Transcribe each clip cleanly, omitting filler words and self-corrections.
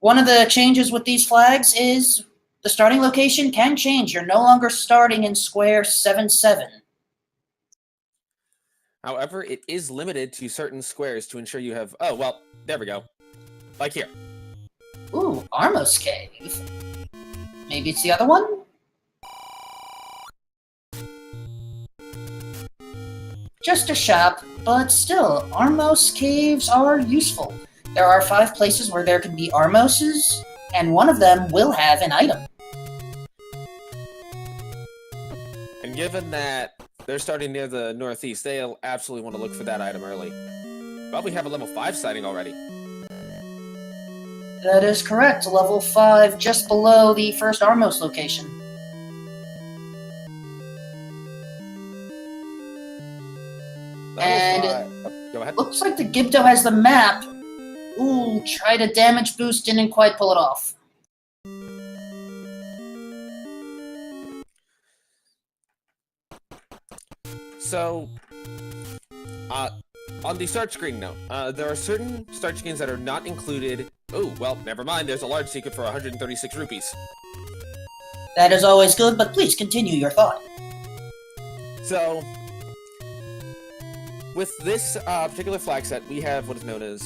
One of the changes with these flags is the starting location can change. You're no longer starting in square 7-7. However, it is limited to certain squares to ensure you have... Oh, well, there we go. Like here. Ooh, Armos Cave. Maybe it's the other one? Just a shop, but still, Armos Caves are useful. There are 5 places where there can be Armoses, and one of them will have an item. And given that they're starting near the northeast, they'll absolutely want to look for that item early. But we have a level 5 sighting already. That is correct, level 5, just below the first Armos location. And go ahead. Looks like the Gibdo has the map. Ooh, tried a damage boost, didn't quite pull it off. So, on the start screen note, there are certain start screens that are not included. Oh, well, never mind, there's a large secret for 136 rupees. That is always good, but please continue your thought. So, with this particular flag set, we have what is known as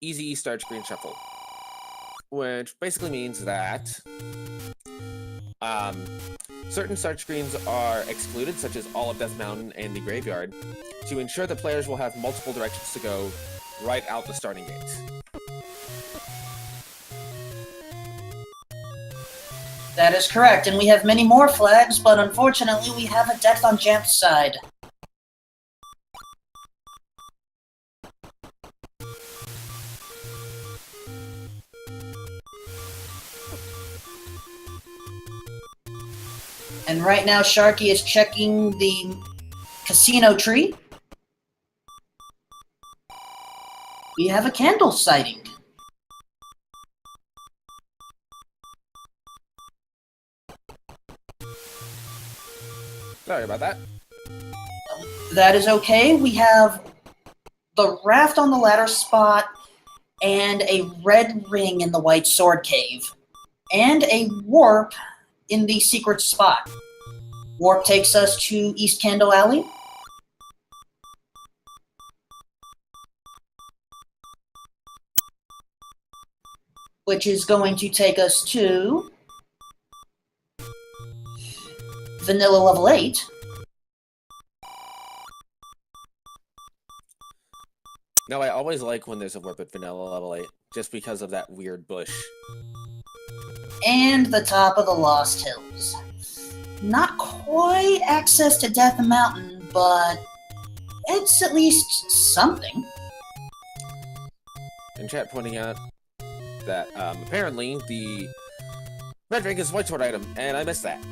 Easy Start Screen Shuffle, which basically means that certain start screens are excluded, such as all of Death Mountain and the Graveyard, to ensure that players will have multiple directions to go right out the starting gate. That is correct, and we have many more flags, but unfortunately we have a death on Janthe's side. And right now Sharky is checking the casino tree. We have a candle sighting. Sorry about that. That is okay. We have the raft on the ladder spot, and a red ring in the White Sword Cave, and a warp in the secret spot. Warp takes us to East Candle Alley. Which is going to take us to Vanilla level 8. No, I always like when there's a warp at Vanilla level 8, just because of that weird bush. And the top of the Lost Hills. Not quite access to Death Mountain, but it's at least something. In chat pointing out that apparently the red ring is a White Sword item, and I missed that.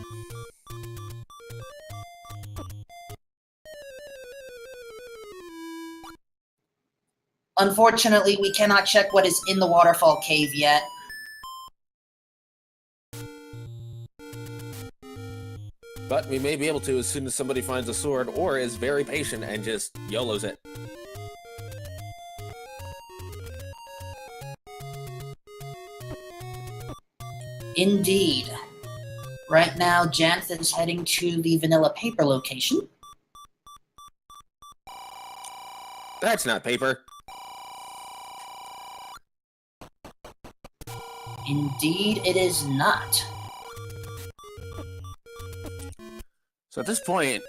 Unfortunately, we cannot check what is in the Waterfall Cave yet. But we may be able to as soon as somebody finds a sword, or is very patient and just YOLOs it. Indeed. Right now, Janthe is heading to the Vanilla Paper location. That's not paper. Indeed, it is not. So at this point,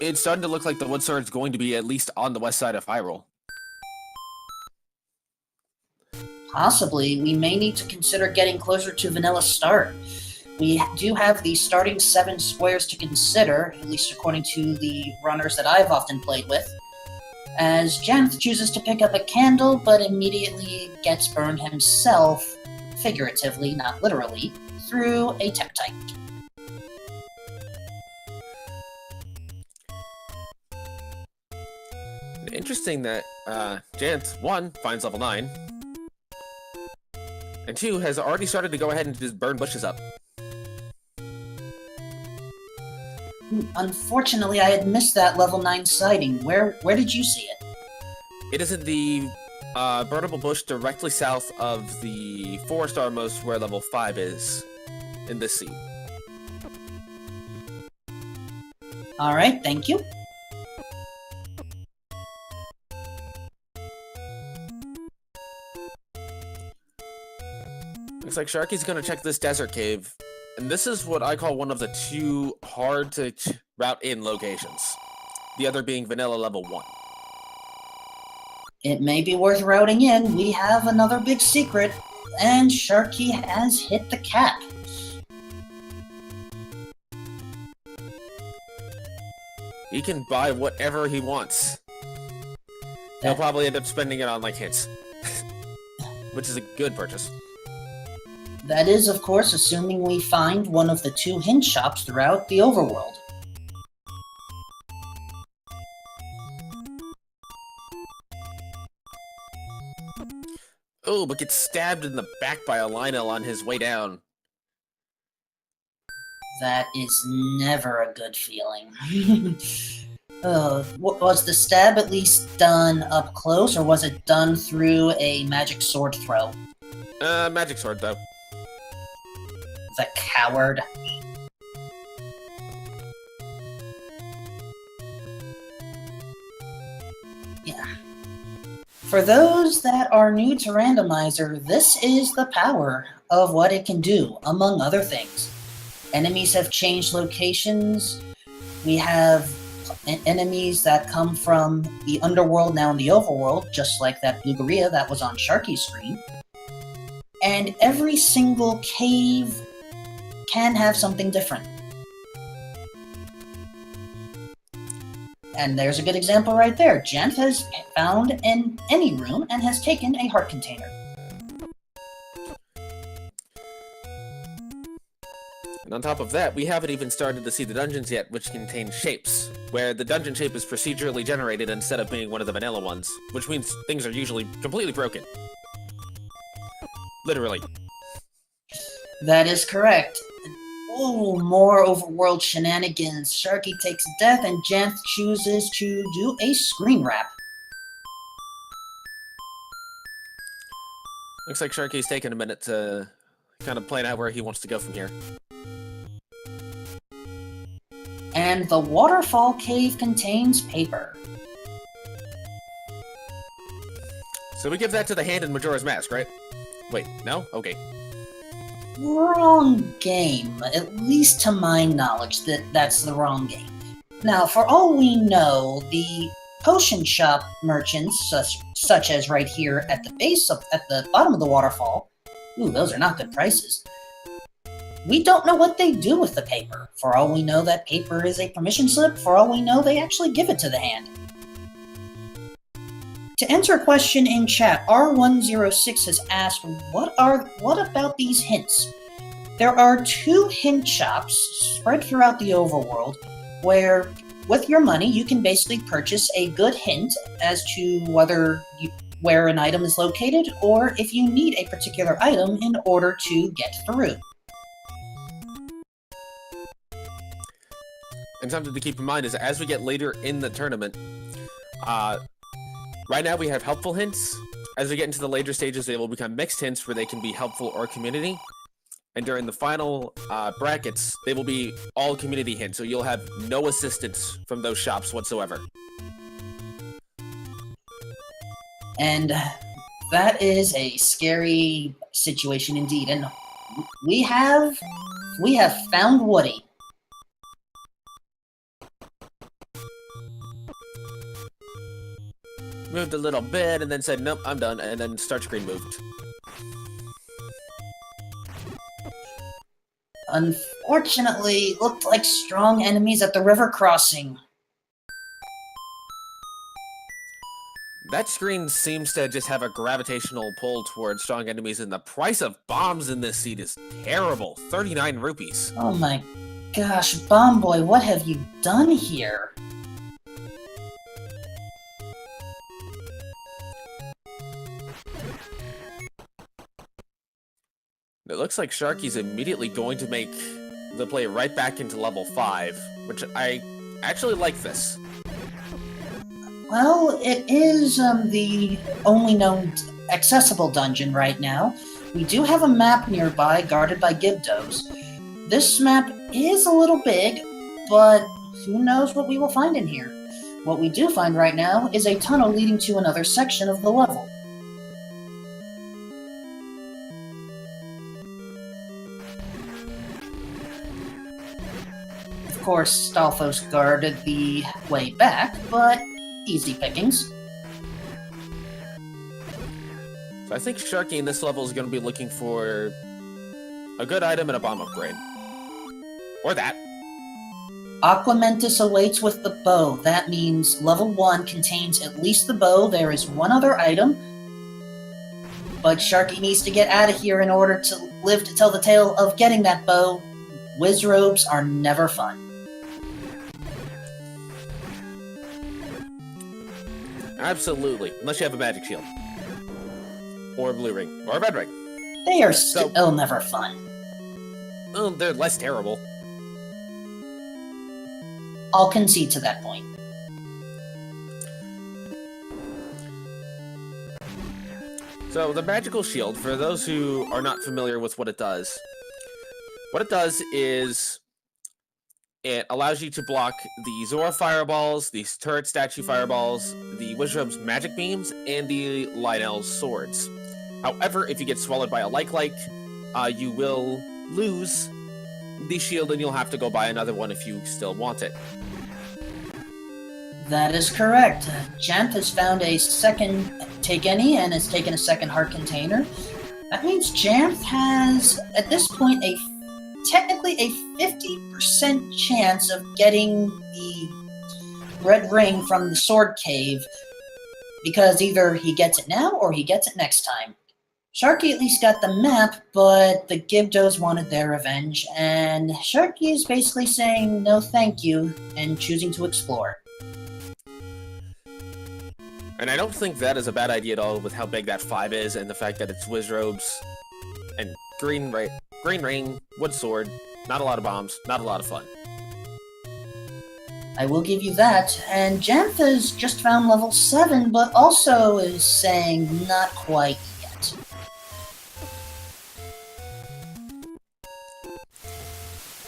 it's starting to look like the Wood Sword is going to be at least on the west side of Hyrule. Possibly, we may need to consider getting closer to Vanilla Start. We do have the starting 7 squares to consider, at least according to the runners that I've often played with, as Janthe chooses to pick up a candle, but immediately gets burned himself, figuratively, not literally, through a Tektite. Interesting that Janthe, 1, finds level 9, and 2, has already started to go ahead and just burn bushes up. Unfortunately, I had missed that level 9 sighting. Where did you see it? It is in the Burnable bush directly south of the 4-star most where level 5 is in this seed. Alright, thank you. Looks like Sharky's gonna check this desert cave, and this is what I call one of the 2 hard to route in locations. The other being vanilla level 1. It may be worth routing in. We have another big secret, and Sharky has hit the cap. He can buy whatever he wants. He'll probably end up spending it on, like, hints. Which is a good purchase. That is, of course, assuming we find one of the 2 hint shops throughout the overworld. Oh, but gets stabbed in the back by a Lionel on his way down. That is never a good feeling. Was the stab at least done up close, or was it done through a magic sword throw? Magic sword, though. The coward. Yeah. For those that are new to Randomizer, this is the power of what it can do, among other things. Enemies have changed locations. We have enemies that come from the underworld now in the overworld, just like that Bluegaria that was on Sharky's screen. And every single cave can have something different. And there's a good example right there. Janthe has found in any room and has taken a heart container. And on top of that, we haven't even started to see the dungeons yet, which contain shapes, where the dungeon shape is procedurally generated instead of being one of the vanilla ones, which means things are usually completely broken. Literally. That is correct. Ooh, more overworld shenanigans. Sharky takes death and Janthe chooses to do a screen wrap. Looks like Sharky's taking a minute to kind of plan out where he wants to go from here. And the waterfall cave contains paper. So we give that to the hand in Majora's Mask, right? Wait, no? Okay. Wrong game. At least to my knowledge, that's the wrong game. Now, for all we know, the potion shop merchants, such as right here at the bottom of the waterfall, ooh, those are not good prices. We don't know what they do with the paper. For all we know, that paper is a permission slip. For all we know, they actually give it to the hand. To answer a question in chat, R106 has asked, what about these hints? There are 2 hint shops spread throughout the overworld where, with your money, you can basically purchase a good hint as to where an item is located, or if you need a particular item in order to get through. And something to keep in mind is as we get later in the tournament, right now we have helpful hints. As we get into the later stages, they will become mixed hints where they can be helpful or community. And during the final brackets, they will be all community hints, so you'll have no assistance from those shops whatsoever. And that is a scary situation indeed. And we have found Woody. Moved a little bit and then said, nope, I'm done, and then start screen moved. Unfortunately, looked like strong enemies at the river crossing. That screen seems to just have a gravitational pull towards strong enemies, and the price of bombs in this seed is terrible. 39 rupees. Oh my gosh, Bomb Boy, what have you done here? It looks like Sharky's immediately going to make the play right back into level 5, which I actually like this. Well, it is the only known accessible dungeon right now. We do have a map nearby guarded by Gibdos. This map is a little big, but who knows what we will find in here. What we do find right now is a tunnel leading to another section of the level. Of course, Stalfos guarded the way back, but easy pickings. So I think Sharky in this level is going to be looking for a good item and a bomb upgrade. Or that. Aquamentus awaits with the bow. That means level 1 contains at least the bow. There is one other item. But Sharky needs to get out of here in order to live to tell the tale of getting that bow. Whiz robes are never fun. Absolutely. Unless you have a magic shield. Or a blue ring. Or a red ring. They are still never fun. Well, they're less terrible. I'll concede to that point. So the magical shield, for those who are not familiar with what it does is it allows you to block the Zora fireballs, the turret statue fireballs, the Wizard's magic beams, and the Lionel's swords. However, if you get swallowed by a like, you will lose the shield and you'll have to go buy another one if you still want it. That is correct. Janthe has found a second Take Any and has taken a second heart container. That means Janthe has, at this point, technically a 50% chance of getting the red ring from the sword cave, because either he gets it now or he gets it next time. Sharky at least got the map, but the Gibdos wanted their revenge, and Sharky is basically saying no thank you and choosing to explore. And I don't think that is a bad idea at all with how big that 5 is and the fact that it's Wizrobes and green ring, wood sword, not a lot of bombs, not a lot of fun. I will give you that, and Janthe has just found level 7, but also is saying not quite yet.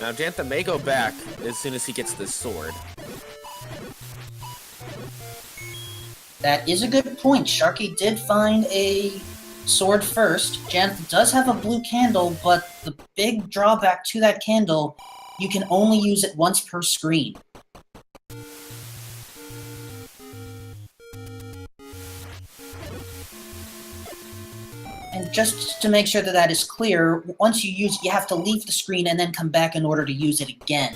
Now Janthe may go back as soon as he gets this sword. That is a good point. Sharky did find a sword first. Janthe does have a blue candle, but the big drawback to that candle, you can only use it once per screen. And just to make sure that that is clear, once you use it, you have to leave the screen and then come back in order to use it again.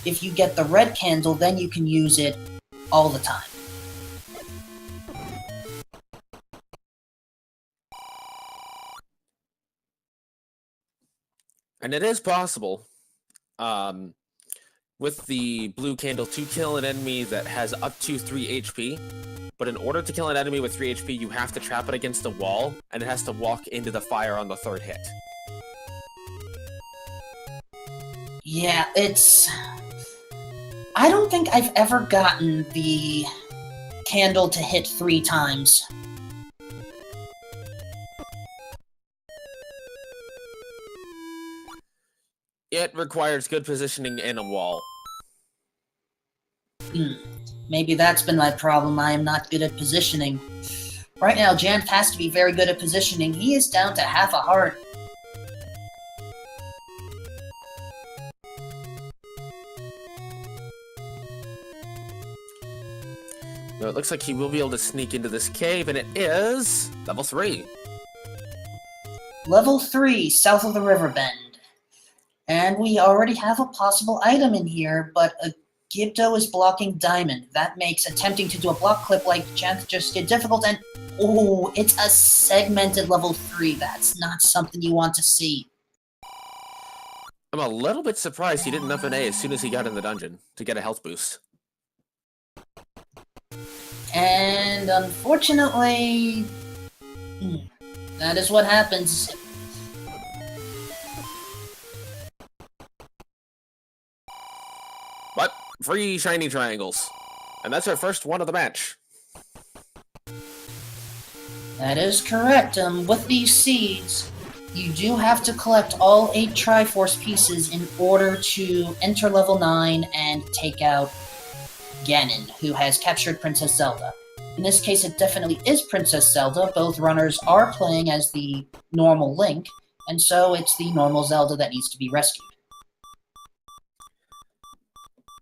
If you get the red candle, then you can use it all the time. And it is possible, with the blue candle, to kill an enemy that has up to 3 HP. But in order to kill an enemy with 3 HP, you have to trap it against a wall, and it has to walk into the fire on the 3rd hit. Yeah, I don't think I've ever gotten the candle to hit 3 times. It requires good positioning in a wall. Maybe that's been my problem. I am not good at positioning. Right now, Janthe has to be very good at positioning. He is down to half a heart. So it looks like he will be able to sneak into this cave, and it is level 3. Level 3, south of the river bend. And we already have a possible item in here, but a Gibdo is blocking Diamond. That makes attempting to do a block clip like Janthe just did difficult, and oh, it's a segmented level 3. That's not something you want to see. I'm a little bit surprised he didn't up an A as soon as he got in the dungeon to get a health boost. And unfortunately, that is what happens. But free shiny triangles. And that's our first one of the match. That is correct. With these seeds, you do have to collect all 8 Triforce pieces in order to enter level 9 and take out Ganon, who has captured Princess Zelda. In this case, it definitely is Princess Zelda. Both runners are playing as the normal Link, and so it's the normal Zelda that needs to be rescued.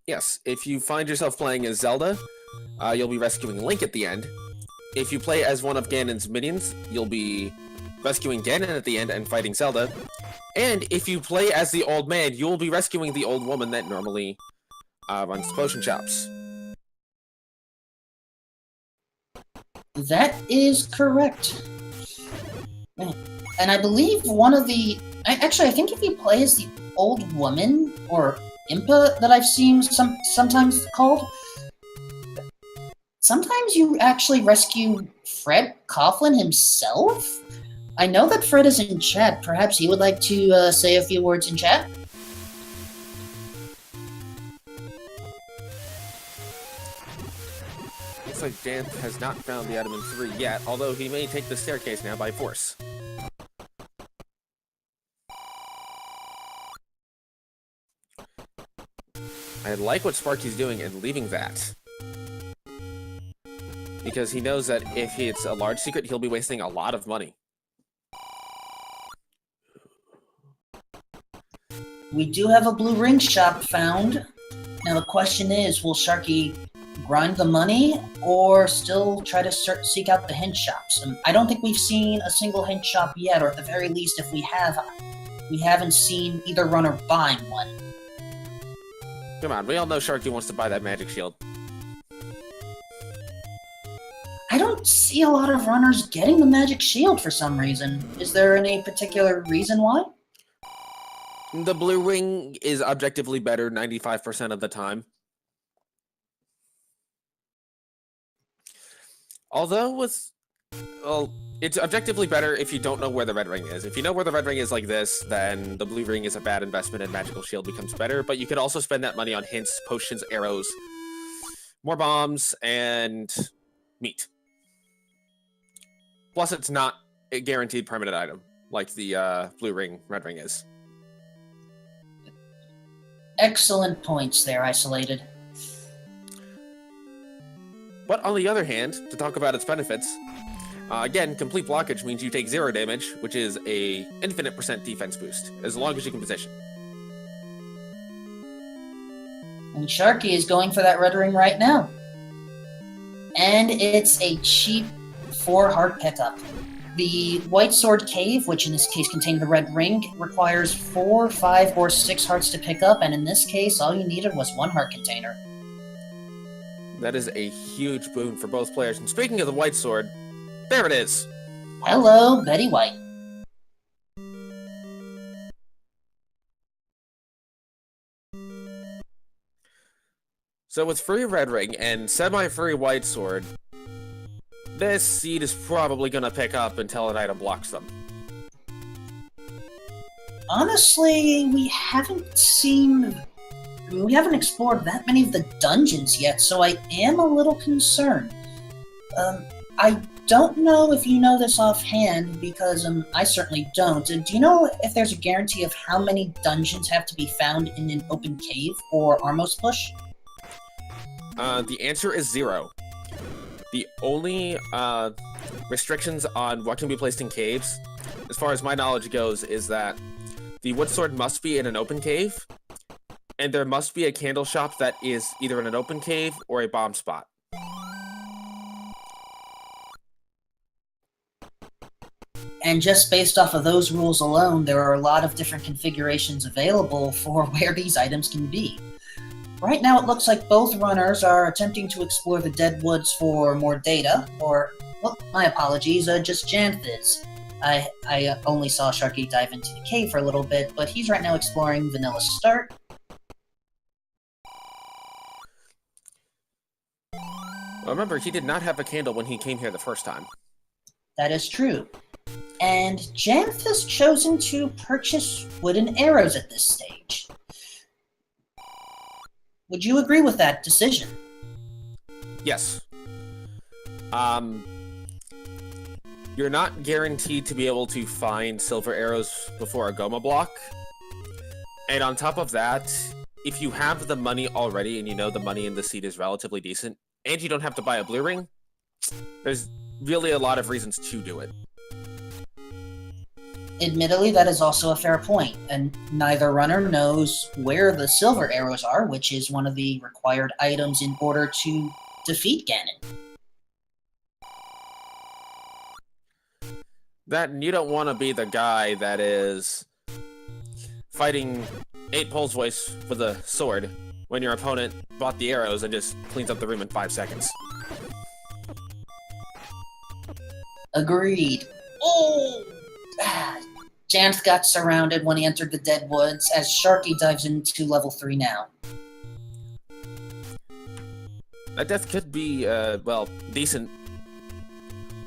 Yes, if you find yourself playing as Zelda, you'll be rescuing Link at the end. If you play as one of Ganon's minions, you'll be rescuing Ganon at the end and fighting Zelda. And if you play as the old man, you'll be rescuing the old woman that normally runs the potion shops. That is correct. And I believe one of the... Actually, I think if you play as the old woman, or Impa that I've seen sometimes called, sometimes you actually rescue Fred Coughlin himself? I know that Fred is in chat. Perhaps he would like to say a few words in chat? Looks like Janthe has not found the item in 3 yet, although he may take the staircase now by force. I like what Sparky's doing and leaving that. Because he knows that if it's a large secret, he'll be wasting a lot of money. We do have a blue ring shop found. Now the question is, will Sharky grind the money or still try to seek out the hint shops? And I don't think we've seen a single hint shop yet, or at the very least, if we have, we haven't seen either runner buying one. Come on, we all know Sharky wants to buy that magic shield. I don't see a lot of runners getting the magic shield for some reason. Is there any particular reason why? The blue ring is objectively better 95% of the time. Although it's objectively better if you don't know where the red ring is. If you know where the red ring is like this, then the blue ring is a bad investment and magical shield becomes better, but you could also spend that money on hints, potions, arrows, more bombs, and meat. Plus, it's not a guaranteed permanent item, like the blue ring, red ring is. Excellent points there, Isolated. But on the other hand, to talk about its benefits, again, complete blockage means you take 0 damage, which is a infinite % defense boost, as long as you can position. And Sharky is going for that red ring right now. And it's a cheap 4-heart pickup. The White Sword Cave, which in this case contained the red ring, requires 4, 5, or 6 hearts to pick up, and in this case, all you needed was 1 heart container. That is a huge boon for both players. And speaking of the White Sword, there it is. Hello, Betty White. So with free red ring and semi-free White Sword, this seed is probably going to pick up until an item blocks them. Honestly, we haven't explored that many of the dungeons yet, so I am a little concerned. I don't know if you know this offhand, because I certainly don't. Do you know if there's a guarantee of how many dungeons have to be found in an open cave or Armos Push? The answer is 0. The only restrictions on what can be placed in caves, as far as my knowledge goes, is that the wood sword must be in an open cave, and there must be a candle shop that is either in an open cave or a bomb spot. And just based off of those rules alone, there are a lot of different configurations available for where these items can be. Right now it looks like both runners are attempting to explore the dead woods for more data, or, well, my apologies, just Janthe is. I only saw Sharky dive into the cave for a little bit, but he's right now exploring Vanilla Start. Well, remember, he did not have a candle when he came here the first time. That is true. And Janthe has chosen to purchase wooden arrows at this stage. Would you agree with that decision? You're not guaranteed to be able to find silver arrows before a Goma block. And on top of that, if you have the money already and you know the money in the seed is relatively decent, and you don't have to buy a blue ring, there's really a lot of reasons to do it. Admittedly, that is also a fair point, and neither runner knows where the silver arrows are, which is one of the required items in order to defeat Ganon. That, and you don't want to be the guy that is fighting 8 Pole's voice with a sword when your opponent bought the arrows and just cleans up the room in 5 seconds. Agreed. Oh! Janthe got surrounded when he entered the Dead Woods, as Sharky dives into level 3 now. That death could be, well, decent.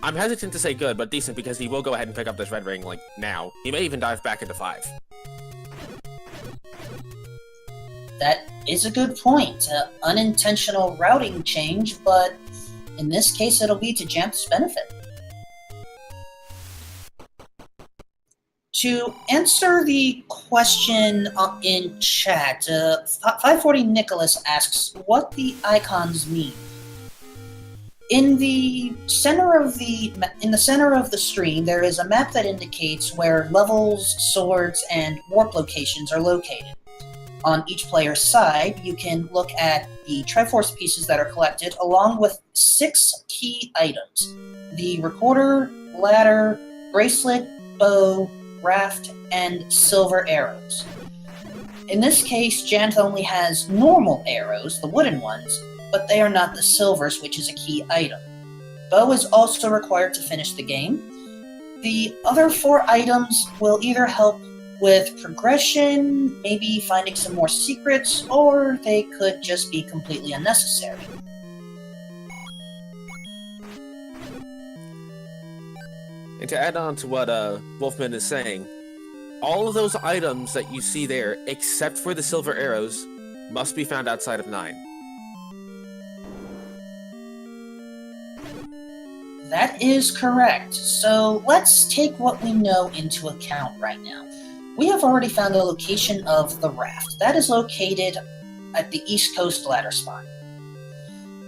I'm hesitant to say good, but decent, because he will go ahead and pick up this red ring, like, now. He may even dive back into 5. That is a good point. Unintentional routing change, but in this case it'll be to Janthe's benefit. To answer the question in chat, 540 Nicholas asks what the icons mean. In the center of the screen, there is a map that indicates where levels, swords, and warp locations are located. On each player's side, you can look at the Triforce pieces that are collected, along with 6 key items: the recorder, ladder, bracelet, bow, raft, and silver arrows. In this case, Janthe only has normal arrows, the wooden ones, but they are not the silvers, which is a key item. Bow is also required to finish the game. The other 4 items will either help with progression, maybe finding some more secrets, or they could just be completely unnecessary. And to add on to what Wolfman is saying, all of those items that you see there, except for the silver arrows, must be found outside of 9. That is correct. So let's take what we know into account right now. We have already found the location of the raft. That is located at the East Coast ladder spot.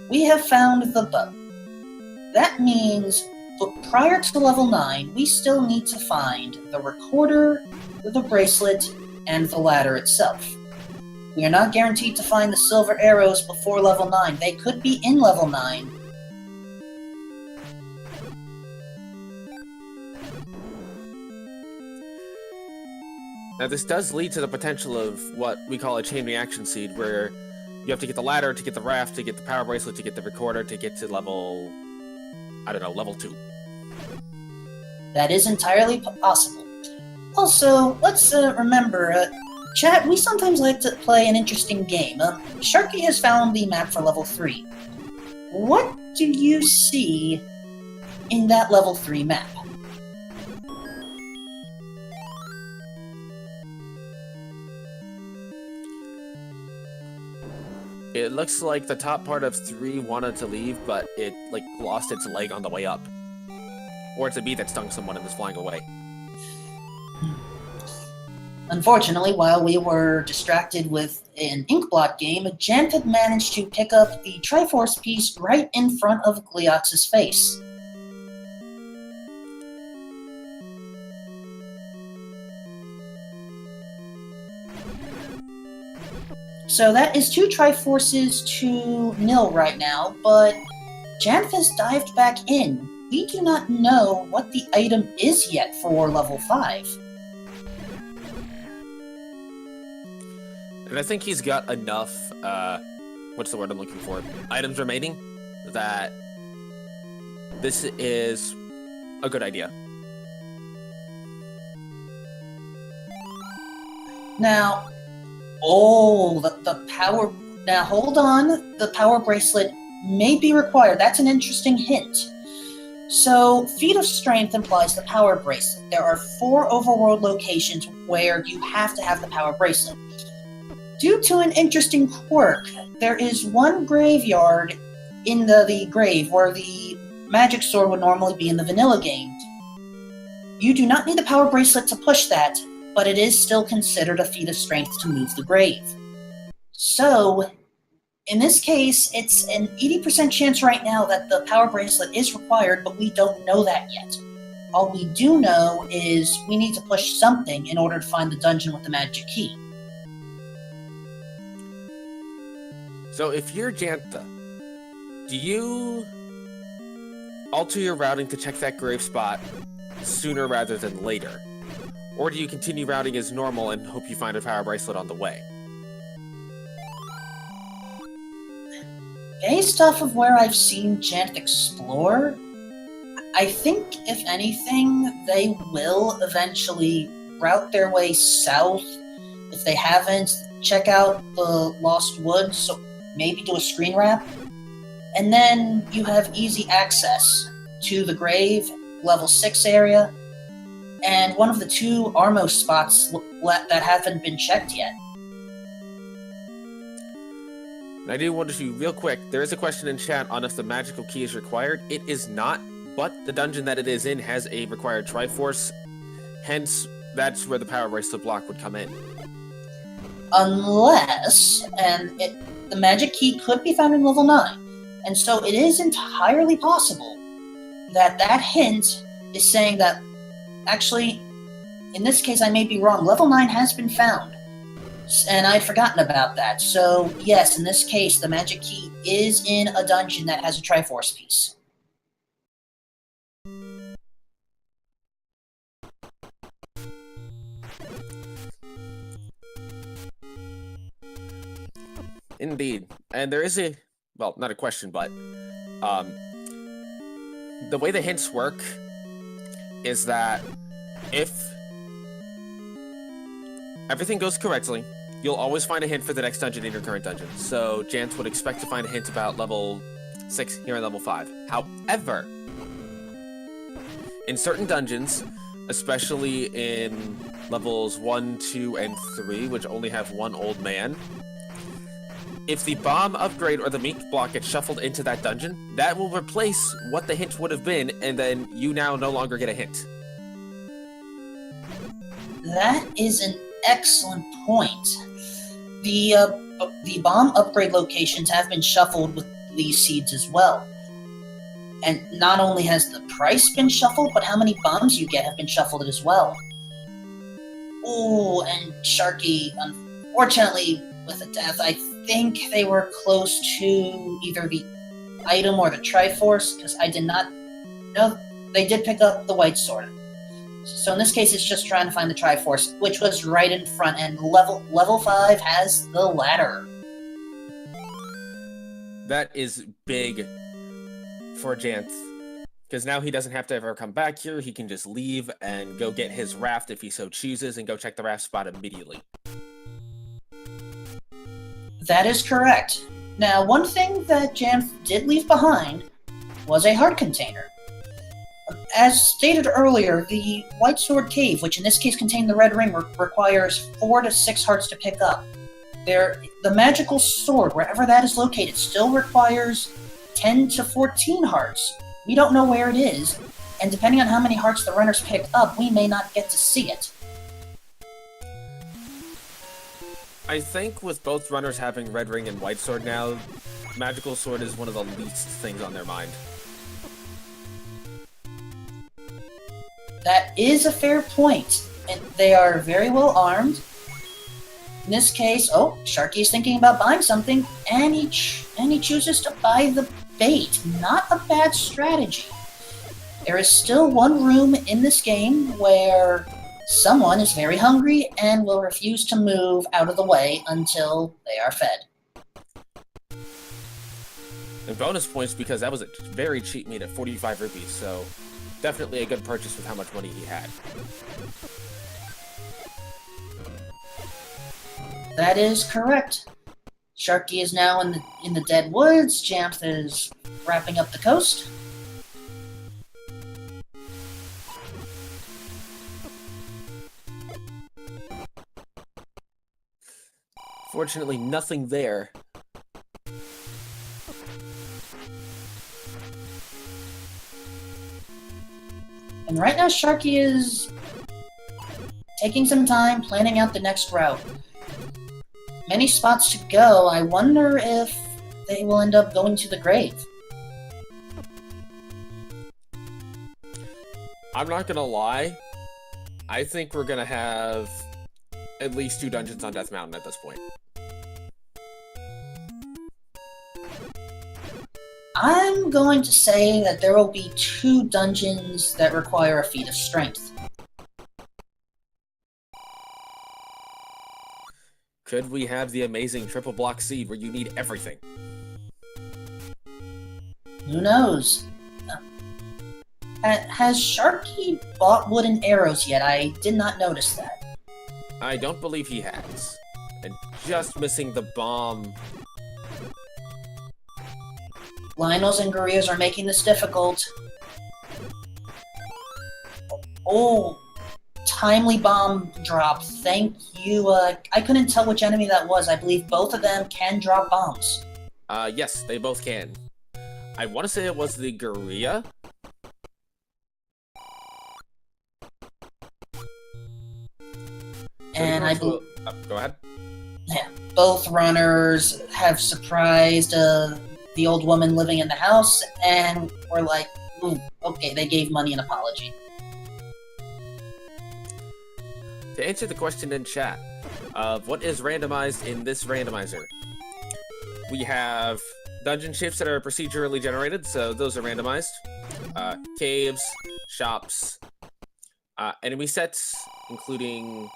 We have found the bow. That means, but prior to level 9, we still need to find the recorder, the bracelet, and the ladder itself. We are not guaranteed to find the silver arrows before level 9. They could be in level 9. Now, this does lead to the potential of what we call a chain reaction seed, where you have to get the ladder, to get the raft, to get the power bracelet, to get the recorder, to get to level, I don't know, level 2. That is entirely possible. Also, let's remember, chat, we sometimes like to play an interesting game. Sharky has found the map for level 3. What do you see in that level 3 map? It looks like the top part of 3 wanted to leave, but it, like, lost its leg on the way up. Or it's a bee that stung someone and was flying away. Unfortunately, while we were distracted with an Inkblot game, Janthe had managed to pick up the Triforce piece right in front of Gleox's face. So that is 2 Triforces to 0 right now, but Janthe has dived back in. We do not know what the item is yet for level 5. And I think he's got enough, what's the word I'm looking for? Items remaining, that this is a good idea. Now, the power... Now, hold on. The power bracelet may be required. That's an interesting hint. So, Feat of Strength implies the power bracelet. There are 4 overworld locations where you have to have the power bracelet. Due to an interesting quirk, there is one graveyard in the grave where the magic sword would normally be in the vanilla game. You do not need the power bracelet to push that, but it is still considered a feat of strength to move the grave. So, in this case, it's an 80% chance right now that the power bracelet is required, but we don't know that yet. All we do know is we need to push something in order to find the dungeon with the magic key. So if you're Janthe, do you alter your routing to check that grave spot sooner rather than later? Or do you continue routing as normal and hope you find a power bracelet on the way? Based off of where I've seen Janthe explore, I think, if anything, they will eventually route their way south. If they haven't, check out the Lost Woods, so maybe do a screen wrap. And then you have easy access to the grave, level 6 area, and one of the 2 Armo spots that haven't been checked yet. And I do want to, real quick, there is a question in chat on if the magical key is required. It is not, but the dungeon that it is in has a required Triforce, hence that's where the power bracelet block would come in. Unless, the magic key could be found in level 9, and so it is entirely possible that that hint is saying that, actually, in this case I may be wrong, level 9 has been found, and I'd forgotten about that. So yes, in this case, the magic key is in a dungeon that has a Triforce piece. Indeed. And there is a, well, not a question, but the way the hints work is that if everything goes correctly, you'll always find a hint for the next dungeon in your current dungeon. So Janthe would expect to find a hint about level 6 here in level 5. However, in certain dungeons, especially in levels 1, 2, and 3, which only have one old man, if the bomb upgrade or the meek block gets shuffled into that dungeon, that will replace what the hint would have been, and then you now no longer get a hint. That is an excellent point. The bomb upgrade locations have been shuffled with these seeds as well. And not only has the price been shuffled, but how many bombs you get have been shuffled as well. Ooh, and Sharky, unfortunately, with a death, I think they were close to either the item or the Triforce, because I did not know they did pick up the white sword. So in this case, it's just trying to find the Triforce, which was right in front, and level 5 has the ladder. That is big for Janthe, because now he doesn't have to ever come back here. He can just leave and go get his raft if he so chooses, and go check the raft spot immediately. That is correct. Now, one thing that Janthe did leave behind was a heart container. As stated earlier, the White Sword Cave, which in this case contained the red ring, requires 4 to 6 hearts to pick up. The magical sword, wherever that is located, still requires 10 to 14 hearts. We don't know where it is, and depending on how many hearts the runners pick up, we may not get to see it. I think with both runners having red ring and white sword now, magical sword is one of the least things on their mind. That is a fair point, and they are very well armed. In this case, oh, Sharky is thinking about buying something, and he chooses to buy the bait. Not a bad strategy. There is still one room in this game where someone is very hungry and will refuse to move out of the way until they are fed. And bonus points because that was a very cheap meat at 45 rupees, so definitely a good purchase with how much money he had. That is correct. Sharky is now in the dead woods. Janthe is wrapping up the coast. Fortunately, nothing there. And right now, Sharky is taking some time planning out the next route. Many spots to go. I wonder if they will end up going to the grave. I'm not gonna lie. I think we're gonna have at least 2 dungeons on Death Mountain at this point. I'm going to say that there will be 2 dungeons that require a feat of strength. Could we have the amazing triple block seed where you need everything? Who knows? Has Sharky bought wooden arrows yet? I did not notice that. I don't believe he has. And just missing the bomb. Lionels and Gorillas are making this difficult. Oh, timely bomb drop. Thank you. I couldn't tell which enemy that was. I believe both of them can drop bombs. Yes, they both can. I want to say it was the Gorilla. And I believe... go ahead. Yeah, both runners have surprised the old woman living in the house, and we're like, ooh, okay, they gave money an apology. To answer the question in chat of what is randomized in this randomizer, we have dungeon shapes that are procedurally generated, so those are randomized. Caves, shops, enemy sets, including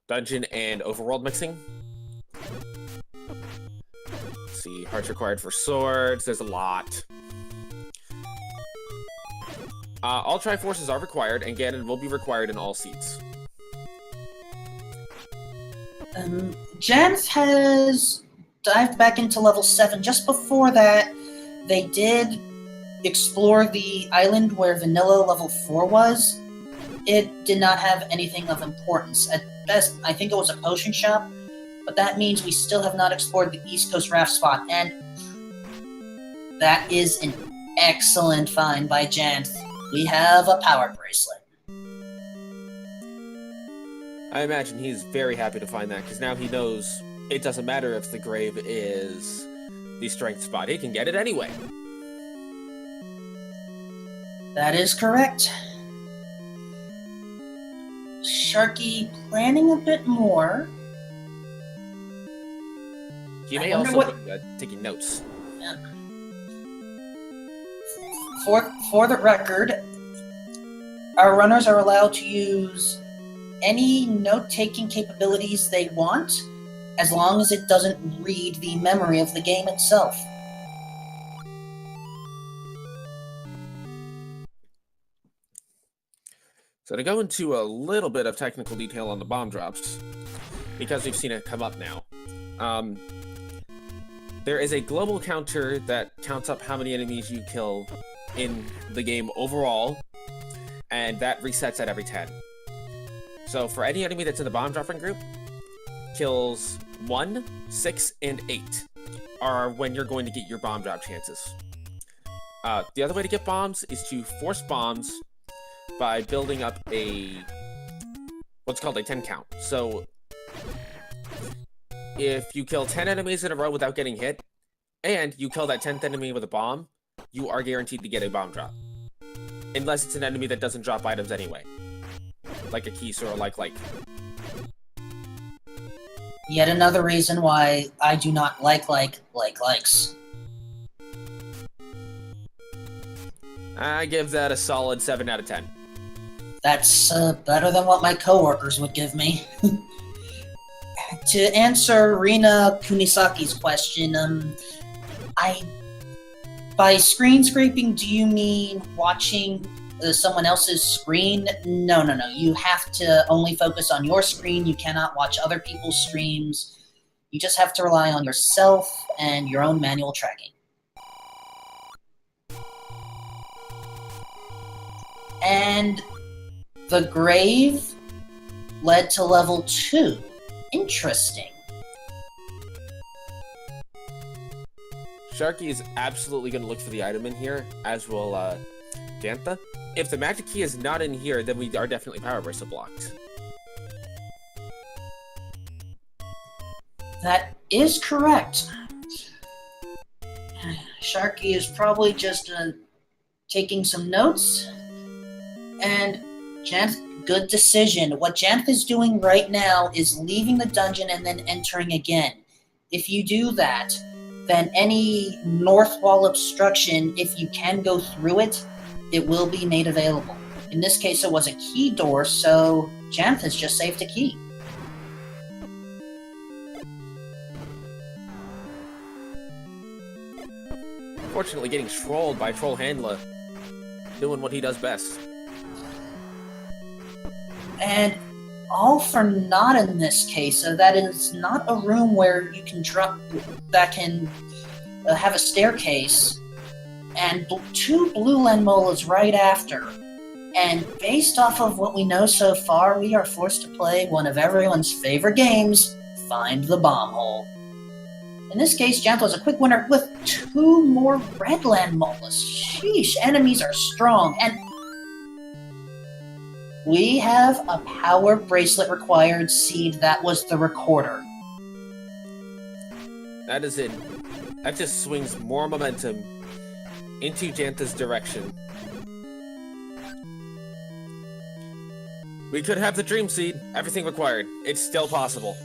dungeon and overworld mixing. Let's see, hearts required for swords, there's a lot. All Triforces are required, and Ganon will be required in all seats. Janthe has dived back into level 7. Just before that, they did explore the island where Vanilla level 4 was. It did not have anything of importance. At best, I think it was a potion shop, but that means we still have not explored the East Coast raft spot, and that is an excellent find by Janthe. We have a power bracelet. I imagine he's very happy to find that, because now he knows it doesn't matter if the grave is the strength spot. He can get it anyway. That is correct. Sharky planning a bit more. He may also be taking notes. Yeah. For the record, our runners are allowed to use any note-taking capabilities they want, as long as it doesn't read the memory of the game itself. So to go into a little bit of technical detail on the bomb drops, because we've seen it come up now, there is a global counter that counts up how many enemies you kill in the game overall, and that resets at every 10. So for any enemy that's in the bomb dropping group, kills 1, 6, and 8 are when you're going to get your bomb drop chances. The other way to get bombs is to force bombs by building up what's called a 10 count. So if you kill 10 enemies in a row without getting hit, and you kill that 10th enemy with a bomb, you are guaranteed to get a bomb drop. Unless it's an enemy that doesn't drop items anyway. Like a Keys or a like. Yet another reason why I do not likes. I give that a solid 7 out of 10. That's better than what my coworkers would give me. To answer Rina Kunisaki's question, by screen scraping, do you mean watching someone else's screen? No. You have to only focus on your screen. You cannot watch other people's streams. You just have to rely on yourself and your own manual tracking. And the grave led to level 2. Interesting. Sharky is absolutely going to look for the item in here, as will Janthe. if the magic key is not in here, then we are definitely power bracelet blocked. That is correct. Sharky is probably just taking some notes. And Janthe, good decision. What Janthe is doing right now is leaving the dungeon and then entering again. If you do that, then any north wall obstruction, if you can go through it, it will be made available. In this case, it was a key door, so Janthe has just saved a key. Unfortunately, getting trolled by Troll Handler, doing what he does best. And all for naught in this case. That is not a room where you can drop that can have a staircase, and 2 blue Lenmolas right after. And based off of what we know so far, we are forced to play one of everyone's favorite games, Find the Bomb Hole. In this case, Janthe was a quick winner with 2 more red Lenmolas. Sheesh, enemies are strong, and we have a power bracelet required seed. That was the recorder. That is it. That just swings more momentum into Janthe's direction. We could have the dream seed, everything required. It's still possible.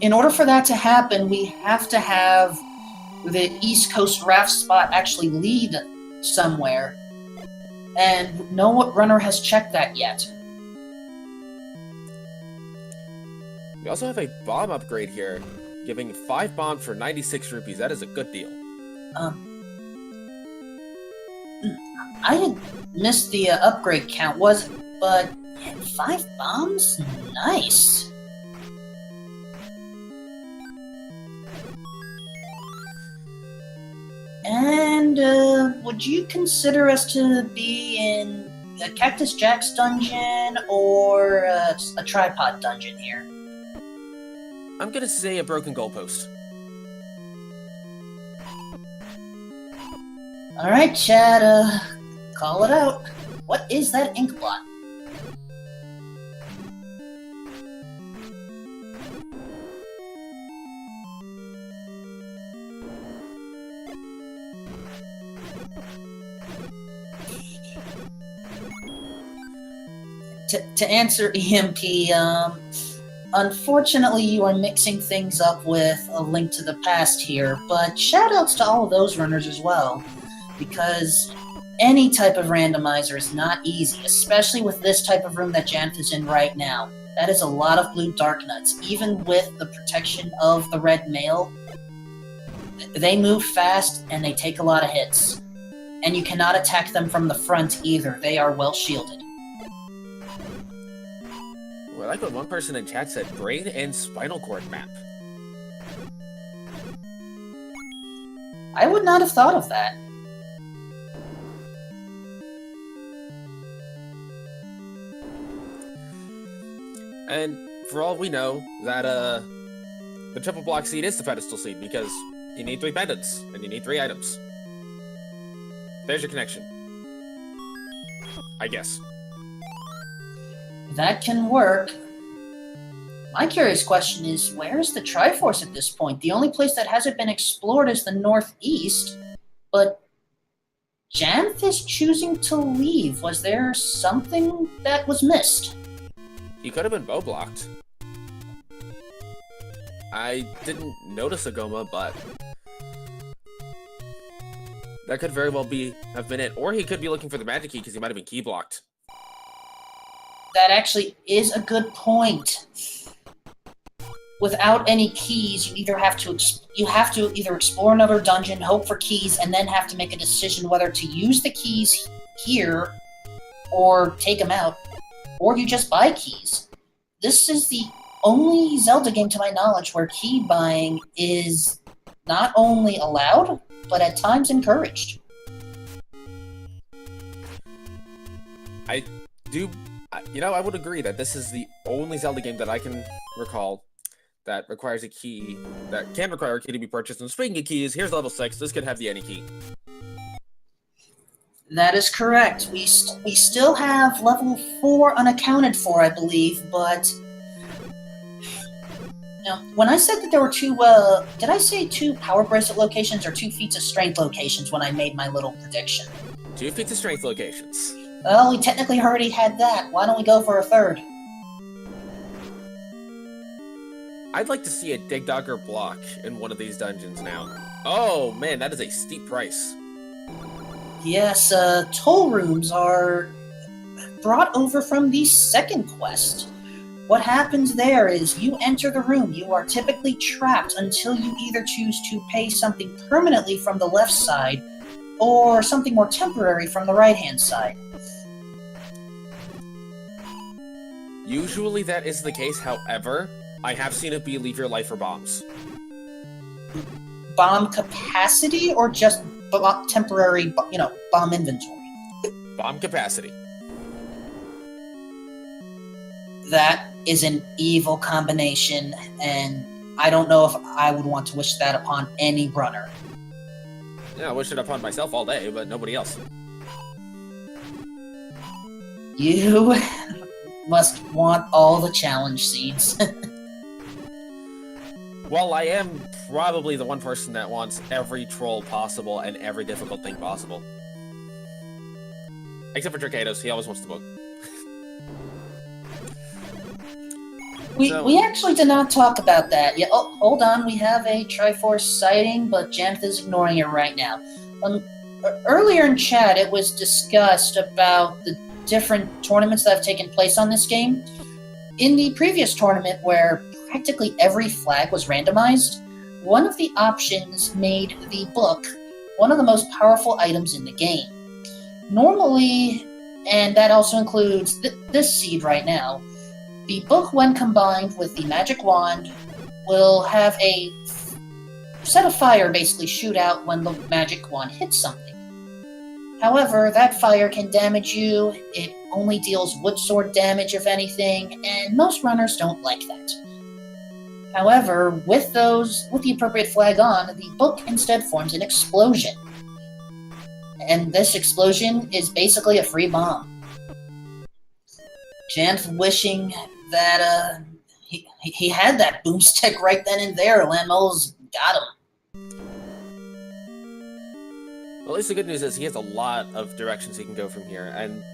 In order for that to happen, we have to have the East Coast raft spot actually lead somewhere. And no runner has checked that yet. We also have a bomb upgrade here, giving 5 bombs for 96 rupees. That is a good deal. I had missed the upgrade count, but 5 bombs? Nice. And would you consider us to be in a Cactus Jack's dungeon or a tripod dungeon here? I'm gonna say a broken goalpost. Alright, Chad, call it out. What is that ink blot? To answer EMP, unfortunately you are mixing things up with A Link to the Past here, but shoutouts to all of those runners as well, because any type of randomizer is not easy, especially with this type of room that Janthe is in right now. That is a lot of blue dark nuts. Even with the protection of the red mail, they move fast and they take a lot of hits. And you cannot attack them from the front either. They are well shielded. Well, I like what one person in chat said, brain and spinal cord map. I would not have thought of that. And for all we know, that the triple block seed is the pedestal seed, because you need 3 pendants, and you need 3 items. There's your connection. I guess. That can work. My curious question is, where is the Triforce at this point? The only place that hasn't been explored is the northeast, but Janthe is choosing to leave. Was there something that was missed? He could have been bow blocked. I didn't notice a Goma, but that could very well have been it. Or he could be looking for the magic key because he might have been key blocked. That actually is a good point. Without any keys, you have to either explore another dungeon, hope for keys, and then have to make a decision whether to use the keys here or take them out, or you just buy keys. This is the only Zelda game, to my knowledge, where key buying is not only allowed, but at times encouraged. I would agree that this is the only Zelda game that I can recall that requires a key, that can require a key to be purchased. And speaking of keys, here's level 6. This could have the any key. That is correct. We still have level 4 unaccounted for, I believe, but when I said that there were two, did I say 2 power bracelet locations or 2 feats of strength locations when I made my little prediction? 2 feats of strength locations. Well, we technically already had that. Why don't we go for a third? I'd like to see a Dig Dogger block in one of these dungeons now. Oh man, that is a steep price. Yes, toll rooms are brought over from the second quest. What happens there is you enter the room, you are typically trapped until you either choose to pay something permanently from the left side or something more temporary from the right-hand side. Usually that is the case, however, I have seen it be leave your life for bombs. Bomb capacity or just temporary, bomb inventory? Bomb capacity. That is an evil combination, and I don't know if I would want to wish that upon any runner. Yeah, I wish it upon myself all day, but nobody else. You must want all the challenge seeds. Well, I am probably the one person that wants every troll possible and every difficult thing possible. Except for Dracados, he always wants the book. We actually did not talk about that yet. Oh, hold on, we have a Triforce sighting, but Janthe is ignoring it right now. Earlier in chat, it was discussed about the different tournaments that have taken place on this game. In the previous tournament, where practically every flag was randomized, one of the options made the book one of the most powerful items in the game. Normally, and that also includes this seed right now, the book, when combined with the magic wand, will have a set of fire basically shoot out when the magic wand hits something. However, that fire can damage you, it only deals wood sword damage if anything, and most runners don't like that. However, with the appropriate flag on, the book instead forms an explosion. And this explosion is basically a free bomb. Janthe wishing that he had that boomstick right then and there. Landmole's got him. Well, at least the good news is he has a lot of directions he can go from here, and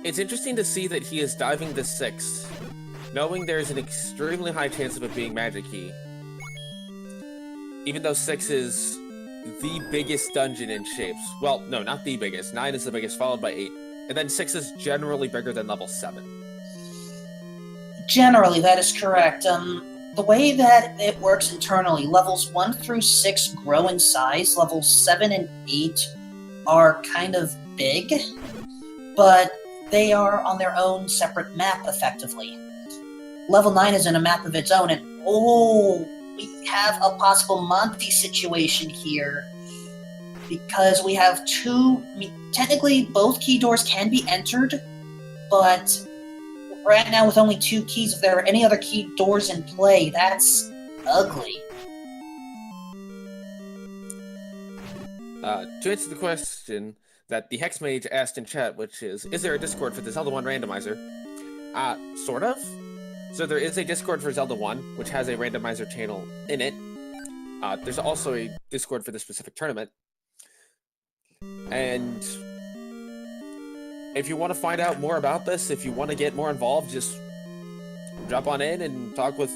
it's interesting to see that he is diving the 6th, knowing there's an extremely high chance of it being Magic Key. Even though 6 is the biggest dungeon in shapes. Well, no, not the biggest. 9 is the biggest, followed by 8. And then 6 is generally bigger than level 7. Generally, that is correct. The way that it works internally, levels 1 through 6 grow in size. Levels 7 and 8 are kind of big, but they are on their own separate map, effectively. Level 9 is in a map of its own, and we have a possible Monty situation here. Because we have technically both key doors can be entered, but right now with only 2 keys, if there are any other key doors in play, that's ugly. To answer the question that the Hex Mage asked in chat, which is there a Discord for the Zelda 1 randomizer? Sort of. So there is a Discord for Zelda 1, which has a randomizer channel in it. There's also a Discord for the specific tournament. And if you want to find out more about this, if you want to get more involved, just drop on in and talk with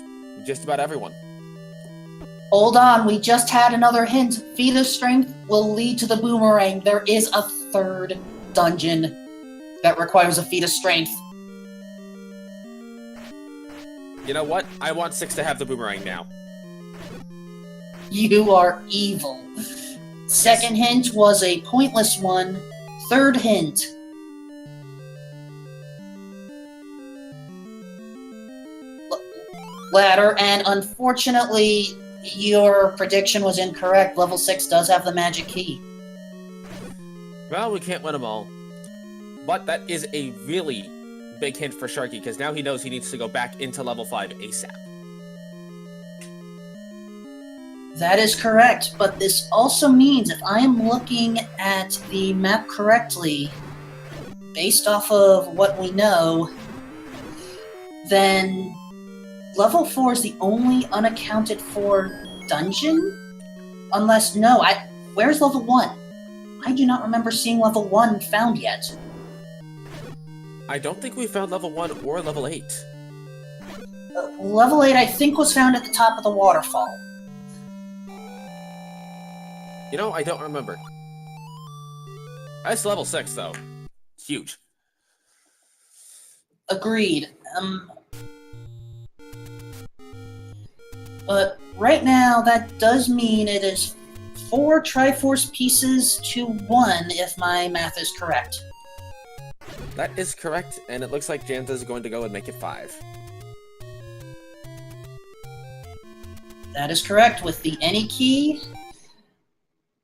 just about everyone. Hold on, we just had another hint. Feat of Strength will lead to the boomerang. There is a 3rd dungeon that requires a Feat of Strength. You know what? I want 6 to have the boomerang now. You are evil. Second hint was a pointless one. 3rd hint. Ladder, and unfortunately, your prediction was incorrect. Level 6 does have the magic key. Well, we can't win them all. But that is a really big hint for Sharky, because now he knows he needs to go back into level 5 ASAP. That is correct, but this also means if I am looking at the map correctly, based off of what we know, then level 4 is the only unaccounted for dungeon? Unless, no, where's level 1? I do not remember seeing level 1 found yet. I don't think we found level 1 or level 8. Level 8, I think, was found at the top of the waterfall. You know, I don't remember. That's level 6, though. It's huge. Agreed. But right now, that does mean it is 4 Triforce pieces to 1, if my math is correct. That is correct, and it looks like Janthe is going to go and make it 5. That is correct. With the any key,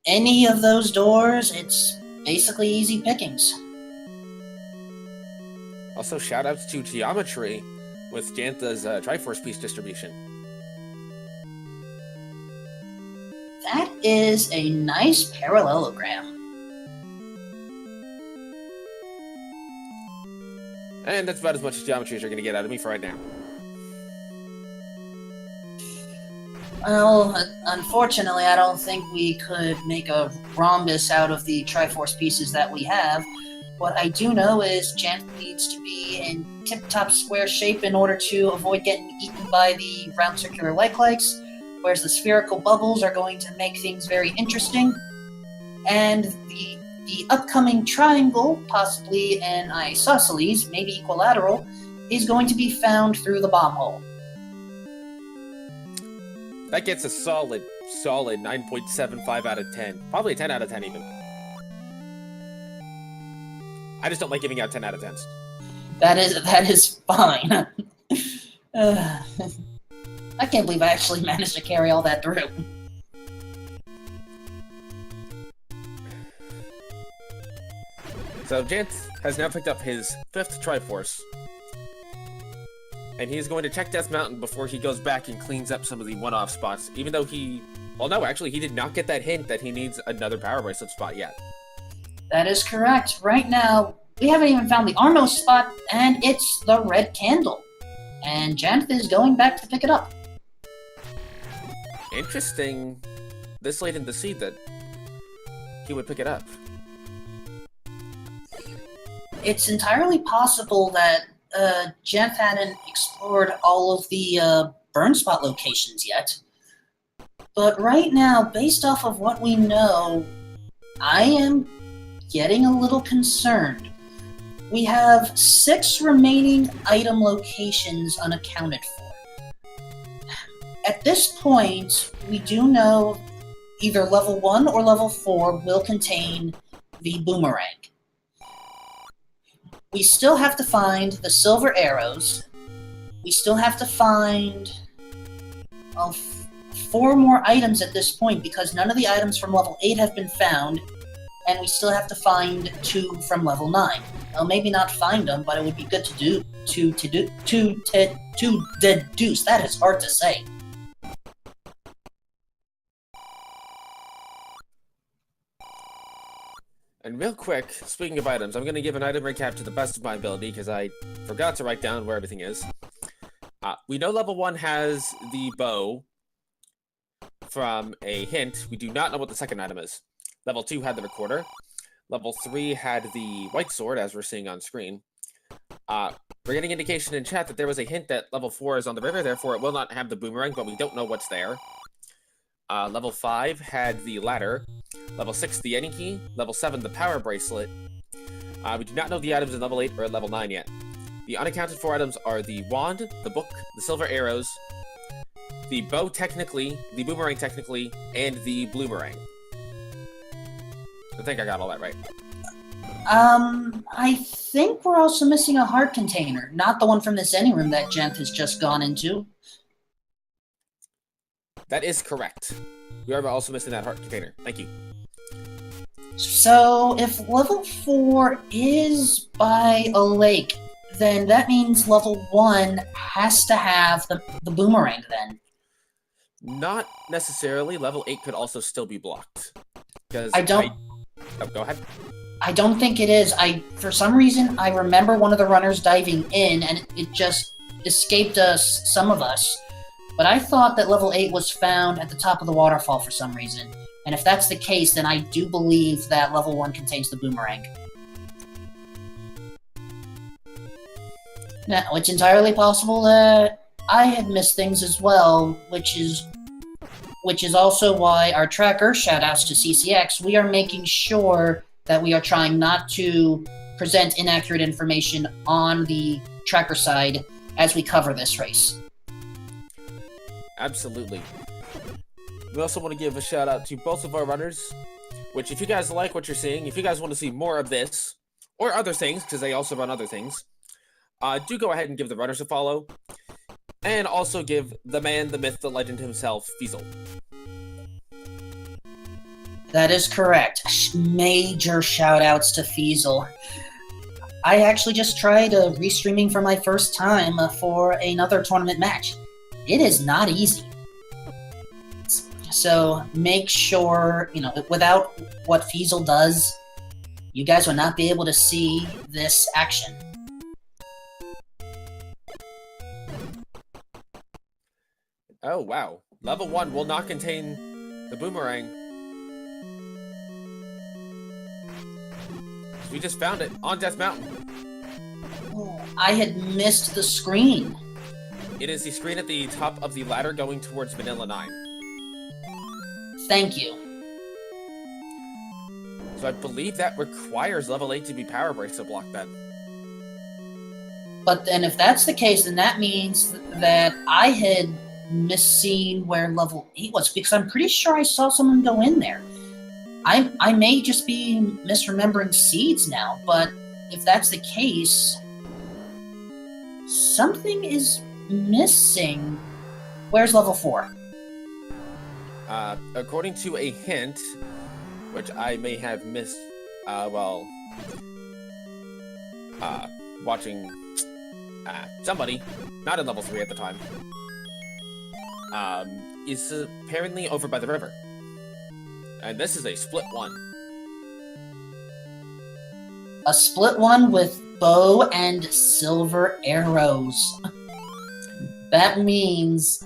any of those doors, it's basically easy pickings. Also, shoutouts to Geometry with Janthe's Triforce piece distribution. That is a nice parallelogram. And that's about as much as Geometry as you're going to get out of me for right now. Well, unfortunately, I don't think we could make a rhombus out of the Triforce pieces that we have. What I do know is Janthe needs to be in tip-top square shape in order to avoid getting eaten by the round circular like-likes, whereas the spherical bubbles are going to make things very interesting. And the upcoming triangle, possibly an isosceles, maybe equilateral, is going to be found through the bomb hole. That gets a solid 9.75 out of 10. Probably a 10 out of 10 even. I just don't like giving out 10 out of 10s. That is fine. I can't believe I actually managed to carry all that through. So Janthe has now picked up his 5th Triforce. And he's going to check Death Mountain before he goes back and cleans up some of the one-off spots, even though well, no, actually, he did not get that hint that he needs another Power Bracelet spot yet. That is correct. Right now, we haven't even found the Arnos spot, and it's the red candle. And Janthe is going back to pick it up. Interesting, this late in the seed that he would pick it up. It's entirely possible that Janthe hadn't explored all of the burn spot locations yet. But right now, based off of what we know, I am getting a little concerned. We have 6 remaining item locations unaccounted for. At this point, we do know either level 1 or level 4 will contain the boomerang. We still have to find the silver arrows. We still have to find 4 more items at this point because none of the items from level 8 have been found, and we still have to find 2 from level 9. Well, maybe not find them, but it would be good to deduce. That is hard to say. And real quick, speaking of items, I'm going to give an item recap to the best of my ability because I forgot to write down where everything is. We know level 1 has the bow from a hint. We do not know what the second item is. Level 2 had the recorder. Level 3 had the white sword, as we're seeing on screen. We're getting indication in chat that there was a hint that level 4 is on the river, therefore it will not have the boomerang, but we don't know what's there. Level 5 had the ladder. Level 6, the any key. Level 7, the power bracelet. We do not know the items in level 8 or level 9 yet. The unaccounted for items are the wand, the book, the silver arrows, the bow technically, the boomerang technically, and the bloomerang. I think I got all that right. I think we're also missing a heart container, not the one from the Zenny room that Janthe has just gone into. That is correct. We are also missing that heart container. Thank you. So, if level 4 is by a lake, then that means level 1 has to have the boomerang then. Not necessarily. Level 8 could also still be blocked. Because Oh, go ahead. I don't think it is. For some reason, I remember one of the runners diving in, and it just escaped some of us. But I thought that level 8 was found at the top of the waterfall for some reason. And if that's the case, then I do believe that level 1 contains the boomerang. Now, it's entirely possible that I had missed things as well, which is also why our tracker, shoutouts to CCX, we are making sure that we are trying not to present inaccurate information on the tracker side as we cover this race. Absolutely. We also want to give a shout out to both of our runners, which if you guys like what you're seeing, if you guys want to see more of this, or other things, because they also run other things, do go ahead and give the runners a follow. And also give the man, the myth, the legend himself, Fiesel. That is correct. Major shoutouts to Fiesel. I actually just tried restreaming for my first time for another tournament match. It is not easy. So make sure, without what Fiesel does, you guys would not be able to see this action. Oh, wow. Level 1 will not contain the boomerang. We just found it on Death Mountain. Oh, I had missed the screen. It is the screen at the top of the ladder going towards Vanilla 9. Thank you. So I believe that requires level 8 to be power break to block that. But then if that's the case, then that means that I had misseen where level 8 was, because I'm pretty sure I saw someone go in there. I may just be misremembering seeds now, but if that's the case, something is missing. Where's level 4? According to a hint, which I may have missed, watching somebody, not in level 3 at the time, is apparently over by the river. And this is a split one. A split one with bow and silver arrows. That means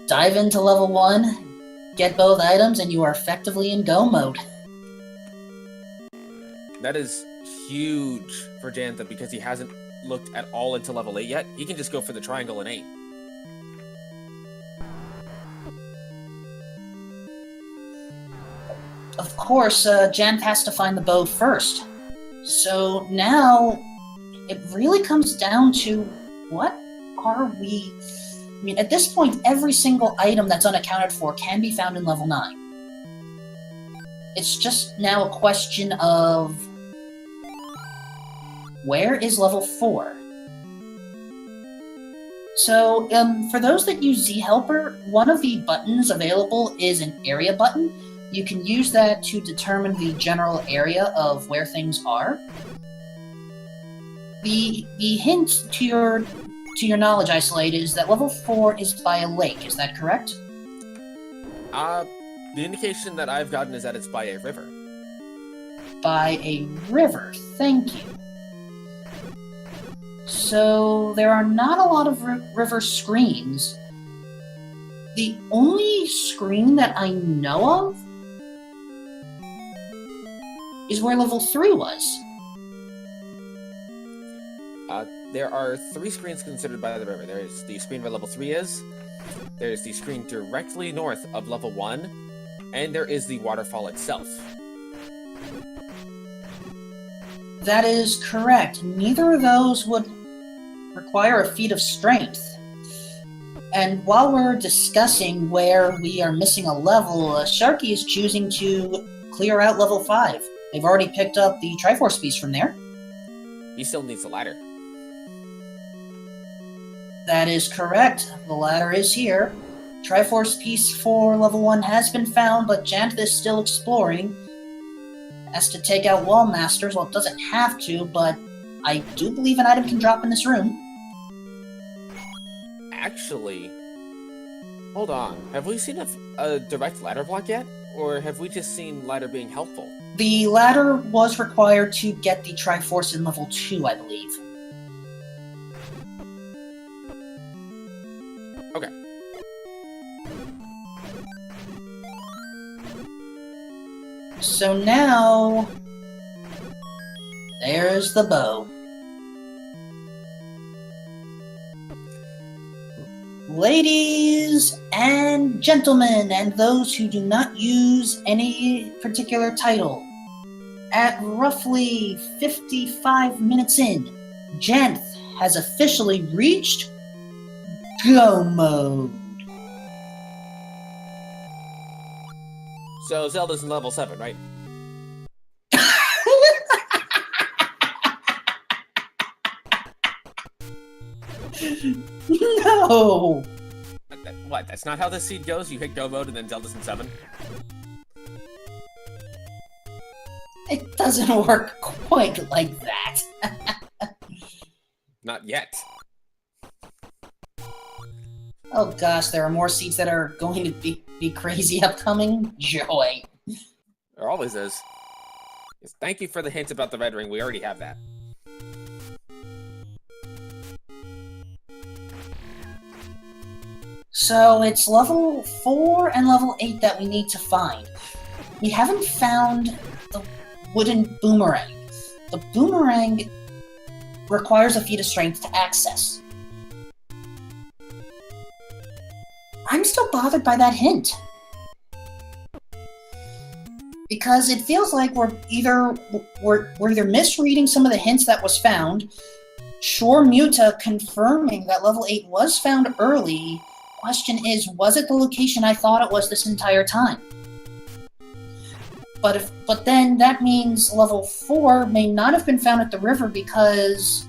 dive into level 1, get both items, and you are effectively in go mode. That is huge for Janthe because he hasn't looked at all into level 8 yet. He can just go for the triangle in 8. Of course, Janthe has to find the bow first. So now, it really comes down to what are we... I mean, at this point, every single item that's unaccounted for can be found in level 9. It's just now a question of... where is level 4? So, for those that use Z-Helper, one of the buttons available is an area button. You can use that to determine the general area of where things are. The hint to your knowledge isolate is that level 4 is by a lake, is that correct? The indication that I've gotten is that it's by a river. By a river, thank you. So, there are not a lot of river screens. The only screen that I know of is where level 3 was. There are 3 screens considered by the river. There's the screen where level 3 is, there's the screen directly north of level 1, and there is the waterfall itself. That is correct. Neither of those would require a feat of strength. And while we're discussing where we are missing a level, Sharky is choosing to clear out level 5. They've already picked up the Triforce piece from there. He still needs the ladder. That is correct. The ladder is here. Triforce piece for level 1 has been found, but Janthe is still exploring. Has to take out Wall Masters. Well, it doesn't have to, but I do believe an item can drop in this room. Actually, Hold on. Have we seen a direct ladder block yet? Or have we just seen ladder being helpful? The ladder was required to get the Triforce in level 2, I believe. Okay. So now... there's the bow. Ladies and gentlemen, and those who do not use any particular title, at roughly 55 minutes in, Janthe has officially reached Go Mode. So Zelda's in level 7, right? No! What? That's not how this seed goes? You hit Go Mode and then Zelda's in 7? It doesn't work quite like that. Not yet. Oh gosh, there are more seeds that are going to be crazy upcoming? Joy. There always is. Yes, thank you for the hint about the red ring. We already have that. So it's level 4 and level 8 that we need to find. We haven't found the wooden boomerang. The boomerang requires a feat of strength to access. I'm still bothered by that hint. Because it feels like we're either misreading some of the hints that was found. Sure, Muta confirming that level 8 was found early. Question is, was it the location I thought it was this entire time? But then that means level 4 may not have been found at the river because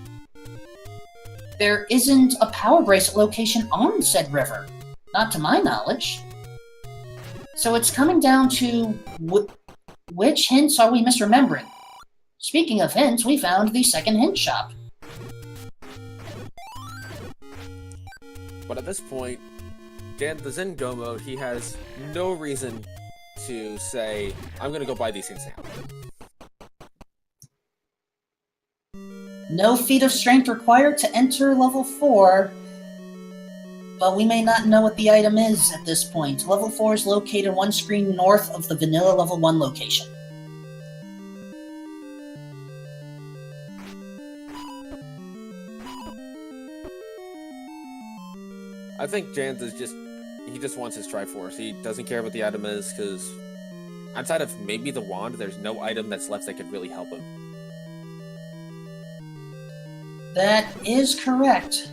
there isn't a power bracelet location on said river. Not to my knowledge. So it's coming down to which hints are we misremembering? Speaking of hints, we found the second hint shop. But at this point, Janthe's in Go Mode. He has no reason to say, I'm gonna go buy these hints now. No feat of strength required to enter level 4, but we may not know what the item is at this point. Level 4 is located one screen north of the vanilla level 1 location. I think Janthe is he just wants his Triforce. He doesn't care what the item is, because outside of maybe the wand, there's no item that's left that could really help him. That is correct.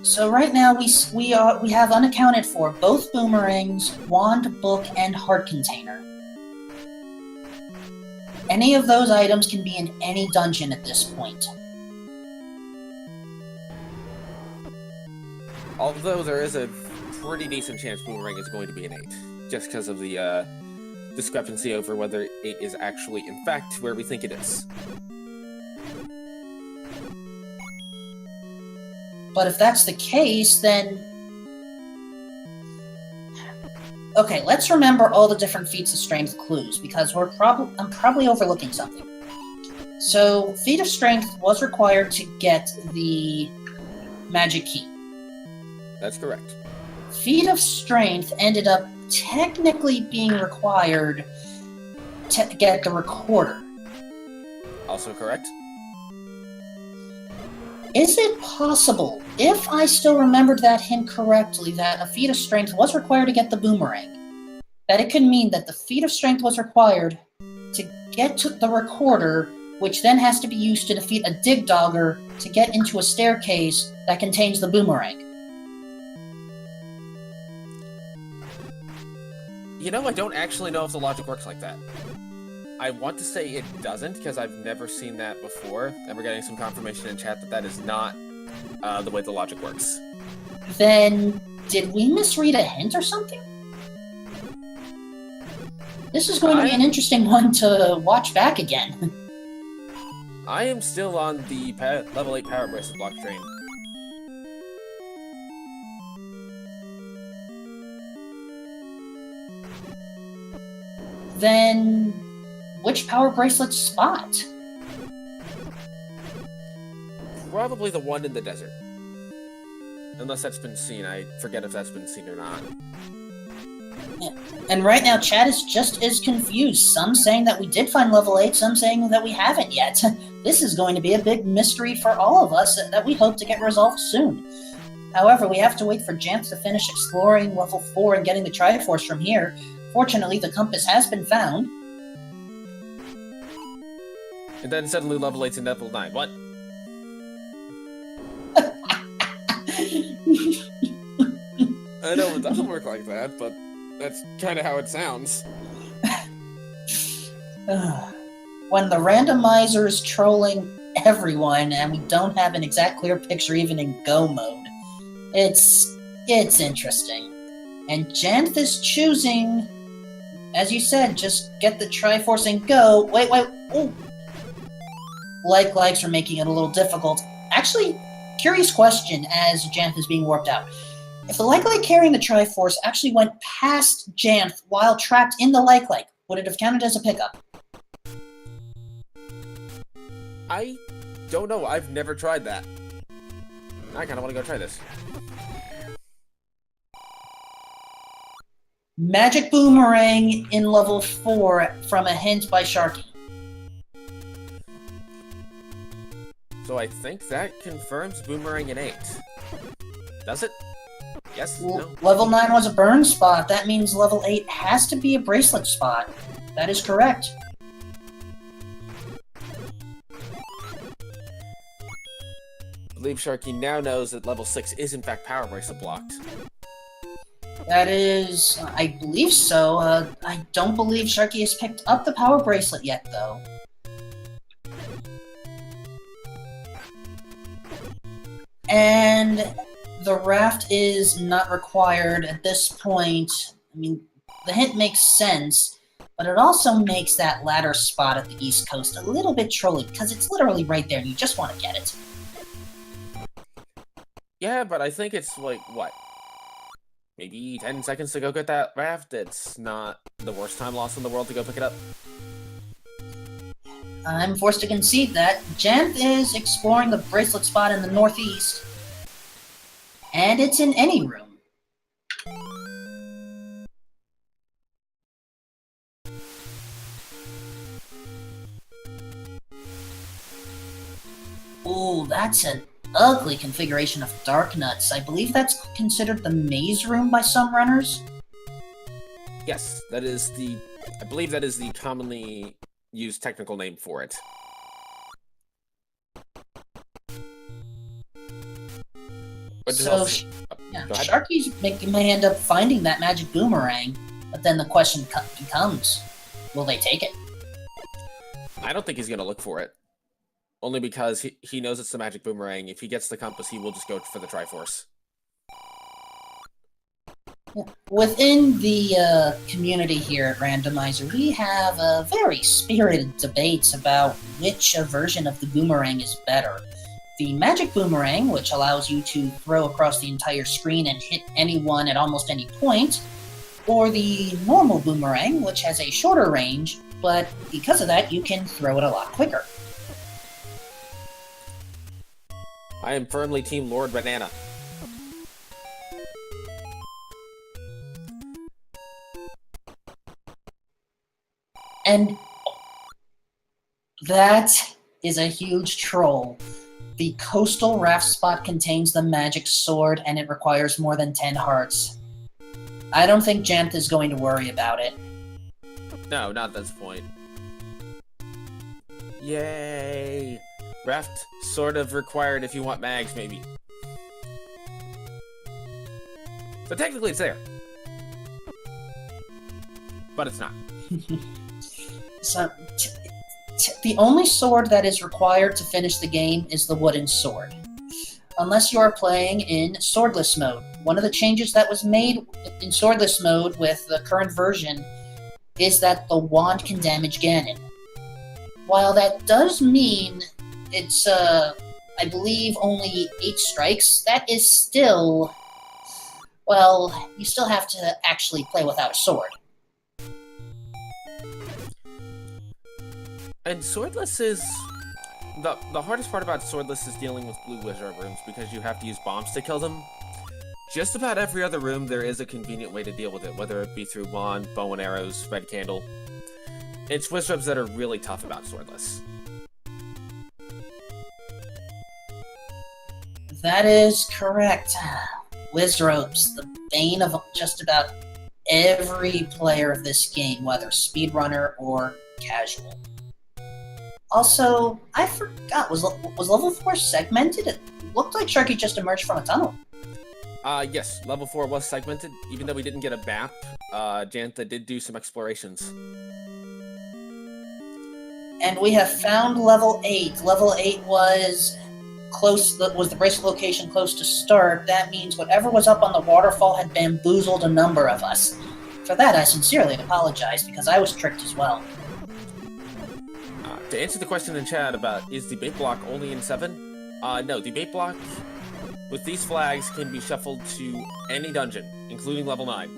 So right now we have unaccounted for both boomerangs, wand, book, and heart container. Any of those items can be in any dungeon at this point. Although there is a pretty decent chance Boomerang is going to be an 8, just because of the discrepancy over whether 8 is actually, in fact, where we think it is. But if that's the case, then... Okay, let's remember all the different feats of strength clues, because I'm probably overlooking something. So, feat of strength was required to get the magic key. That's correct. Feat of strength ended up technically being required to get the recorder. Also correct. Is it possible, if I still remembered that hint correctly, that a feat of strength was required to get the boomerang? That it could mean that the feat of strength was required to get to the recorder, which then has to be used to defeat a dig dogger to get into a staircase that contains the boomerang. You know, I don't actually know if the logic works like that. I want to say it doesn't, because I've never seen that before, and we're getting some confirmation in chat that that is not the way the logic works. Then, did we misread a hint or something? This is going to be an interesting one to watch back again. I am still on the level 8 power bracelet block train. then which power bracelet spot? Probably the one in the desert. Unless that's been seen. I forget if that's been seen or not. Yeah. And right now, chat is just as confused. Some saying that we did find level 8, some saying that we haven't yet. This is going to be a big mystery for all of us that we hope to get resolved soon. However, we have to wait for Janthe to finish exploring level 4 and getting the Triforce from here. Fortunately, the compass has been found. And then suddenly level 8 to level 9. What? I know it doesn't work like that, but that's kind of how it sounds. When the randomizer is trolling everyone and we don't have an exact clear picture even in go mode, it's interesting. And Janthe is choosing, as you said, just get the Triforce and go. Wait, ooh. Likes are making it a little difficult. Actually, curious question as Janthe is being warped out. If the like carrying the Triforce actually went past Janthe while trapped in the like, would it have counted as a pickup? I don't know. I've never tried that. I kind of want to go try this. Magic Boomerang in level 4 from a hint by Sharky. So I think that confirms Boomerang in 8. Does it? Yes? No? Level 9 was a burn spot. That means level 8 has to be a bracelet spot. That is correct. I believe Sharky now knows that level 6 is in fact power bracelet blocked. That is... I believe so. I don't believe Sharky has picked up the power bracelet yet, though. And the raft is not required at this point. I mean, the hint makes sense, but it also makes that ladder spot at the East Coast a little bit trolly, because it's literally right there and you just want to get it. Yeah, but I think it's like, what? Maybe 10 seconds to go get that raft? It's not the worst time lost in the world to go pick it up. I'm forced to concede that. Janthe is exploring the bracelet spot in the northeast, and it's in any room. Ooh, that's an ugly configuration of Dark Nuts. I believe that's considered the maze room by some runners. Yes, that is the... I believe that is the commonly used technical name for it. But So, yeah, Sharky's may end up finding that magic boomerang, but then the question becomes, will they take it? I don't think he's going to look for it. Only because he knows it's the magic boomerang. If he gets the compass, he will just go for the Triforce. Yeah. Within the community here at Randomizer, we have very spirited debates about which version of the boomerang is better. The magic boomerang, which allows you to throw across the entire screen and hit anyone at almost any point, or the normal boomerang, which has a shorter range, but because of that, you can throw it a lot quicker. I am firmly Team Lord Banana. And that is a huge troll. The coastal raft spot contains the magic sword, and it requires more than 10 hearts. I don't think Janthe is going to worry about it. No, not at this point. Yay! Raft sort of required if you want mags, maybe. So technically it's there. But it's not. So, the only sword that is required to finish the game is the wooden sword. Unless you are playing in swordless mode. One of the changes that was made in swordless mode with the current version is that the wand can damage Ganon. While that does mean it's, I believe, only 8 strikes, that is still... well, you still have to actually play without a sword. And Swordless is... The hardest part about Swordless is dealing with blue wizard rooms because you have to use bombs to kill them. Just about every other room there is a convenient way to deal with it, whether it be through wand, bow and arrows, red candle. It's wizards that are really tough about Swordless. That is correct. Wizropes, the bane of just about every player of this game, whether speedrunner or casual. Also, I forgot, was level 4 segmented? It looked like Sharky just emerged from a tunnel. Yes, level 4 was segmented. Even though we didn't get a map, Janthe did do some explorations. And we have found level 8. Level 8 was the bracelet location close to start. That means whatever was up on the waterfall had bamboozled a number of us. For that, I sincerely apologize, because I was tricked as well. To answer the question in chat about, is the bait block only in 7? No, the bait block with these flags can be shuffled to any dungeon, including level 9.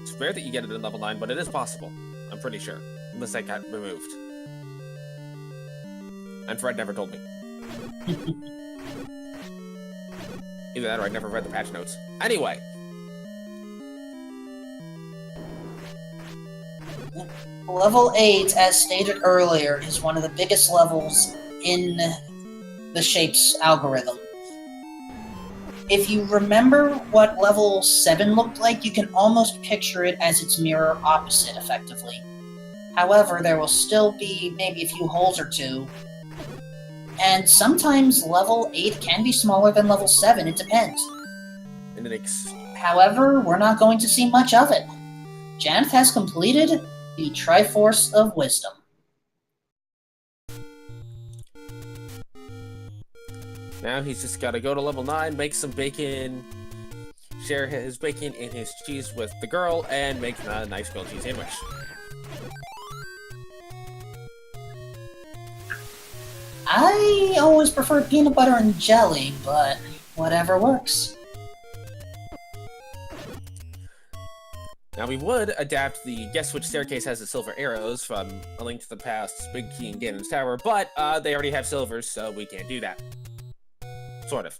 It's rare that you get it in level 9, but it is possible. I'm pretty sure. Unless that got removed. And Fred never told me. Either that or I never read the patch notes. Anyway. Level 8, as stated earlier, is one of the biggest levels in the Shapes algorithm. If you remember what level 7 looked like, you can almost picture it as its mirror opposite, effectively. However, there will still be maybe a few holes or two. And sometimes level 8 can be smaller than level 7, it depends. However, we're not going to see much of it. Janthe has completed the Triforce of Wisdom. Now he's just got to go to level 9, make some bacon, share his bacon and his cheese with the girl, and make a nice grilled cheese sandwich. I always prefer peanut butter and jelly, but whatever works. Now we would adapt the Guess Which Staircase Has the Silver Arrows from A Link to the Past, Big Key, and Ganon's Tower, but they already have silvers, so we can't do that. Sort of.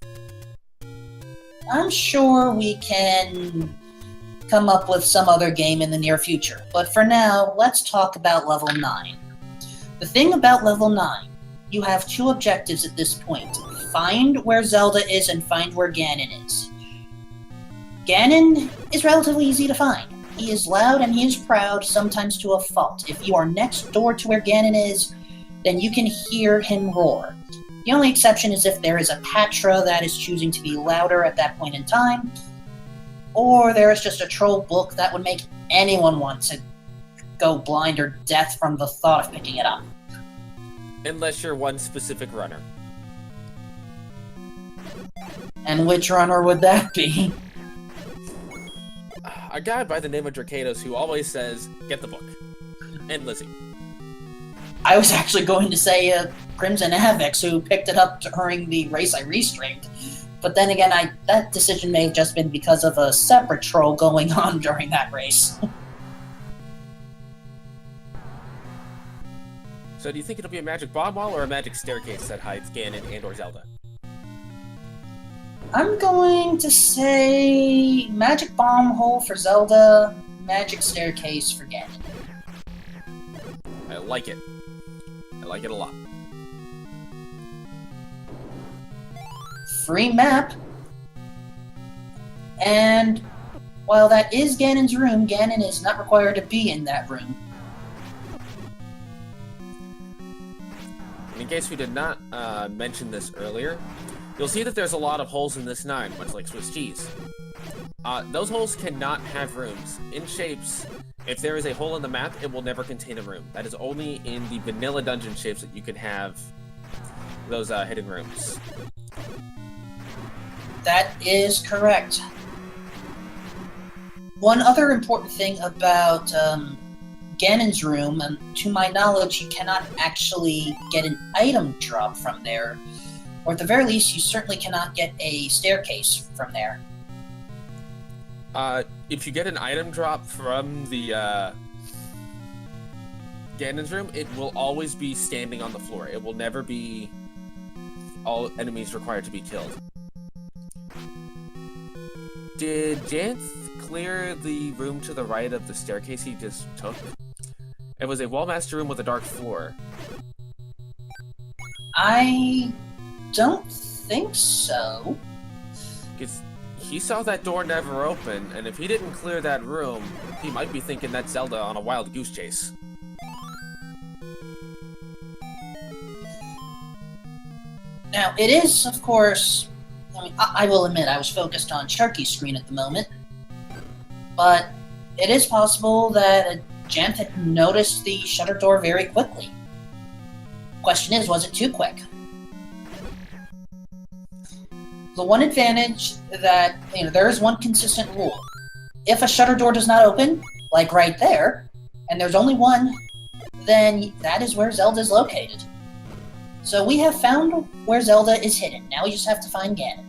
I'm sure we can come up with some other game in the near future, but for now, let's talk about level 9. The thing about level 9, you have two objectives at this point. Find where Zelda is and find where Ganon is. Ganon is relatively easy to find. He is loud and he is proud, sometimes to a fault. If you are next door to where Ganon is, then you can hear him roar. The only exception is if there is a Patra that is choosing to be louder at that point in time, or there is just a troll book that would make anyone want to go blind or deaf from the thought of picking it up. Unless you're one specific runner. And which runner would that be? A guy by the name of Dracados who always says, get the book. And Lizzie. I was actually going to say Crimson Avex, who picked it up during the race I restreamed. But then again, that decision may have just been because of a separate troll going on during that race. So do you think it'll be a magic bomb wall or a magic staircase that hides Ganon and or Zelda? I'm going to say magic bomb hole for Zelda, magic staircase for Ganon. I like it. I like it a lot. Free map. And while that is Ganon's room, Ganon is not required to be in that room. In case we did not mention this earlier, you'll see that there's a lot of holes in this 9, much like Swiss cheese. Those holes cannot have rooms. In Shapes, if there is a hole in the map, it will never contain a room. That is only in the vanilla dungeon Shapes that you can have those hidden rooms. That is correct. One other important thing about Ganon's room, and to my knowledge, you cannot actually get an item drop from there. Or at the very least, you certainly cannot get a staircase from there. If you get an item drop from the Ganon's room, it will always be standing on the floor. It will never be all enemies required to be killed. Did Janthe clear the room to the right of the staircase he just took? It was a wallmaster room with a dark floor. I don't think so. Because he saw that door never open, and if he didn't clear that room, he might be thinking that's Zelda on a wild goose chase. Now, it is, of course, I will admit I was focused on Sharky's screen at the moment, but it is possible that Janthe had noticed the shutter door very quickly. Question is, was it too quick? The one advantage that, there is one consistent rule. If a shutter door does not open, like right there, and there's only one, then that is where Zelda is located. So we have found where Zelda is hidden. Now we just have to find Ganon.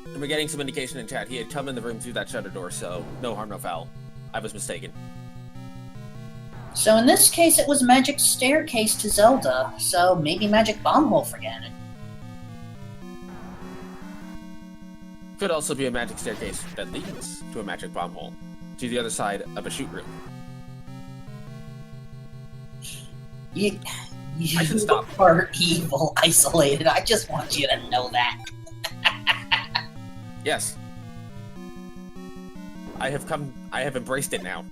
And we're getting some indication in chat. He had come in the room through that shutter door, so no harm, no foul. I was mistaken. So in this case, it was Magic Staircase to Zelda, so maybe Magic Bomb Hole for Ganon. Could also be a magic staircase that leads to a magic bomb hole, to the other side of a shoot room. You I should stop. are evil, Isolated. I just want you to know that. Yes. I have embraced it now.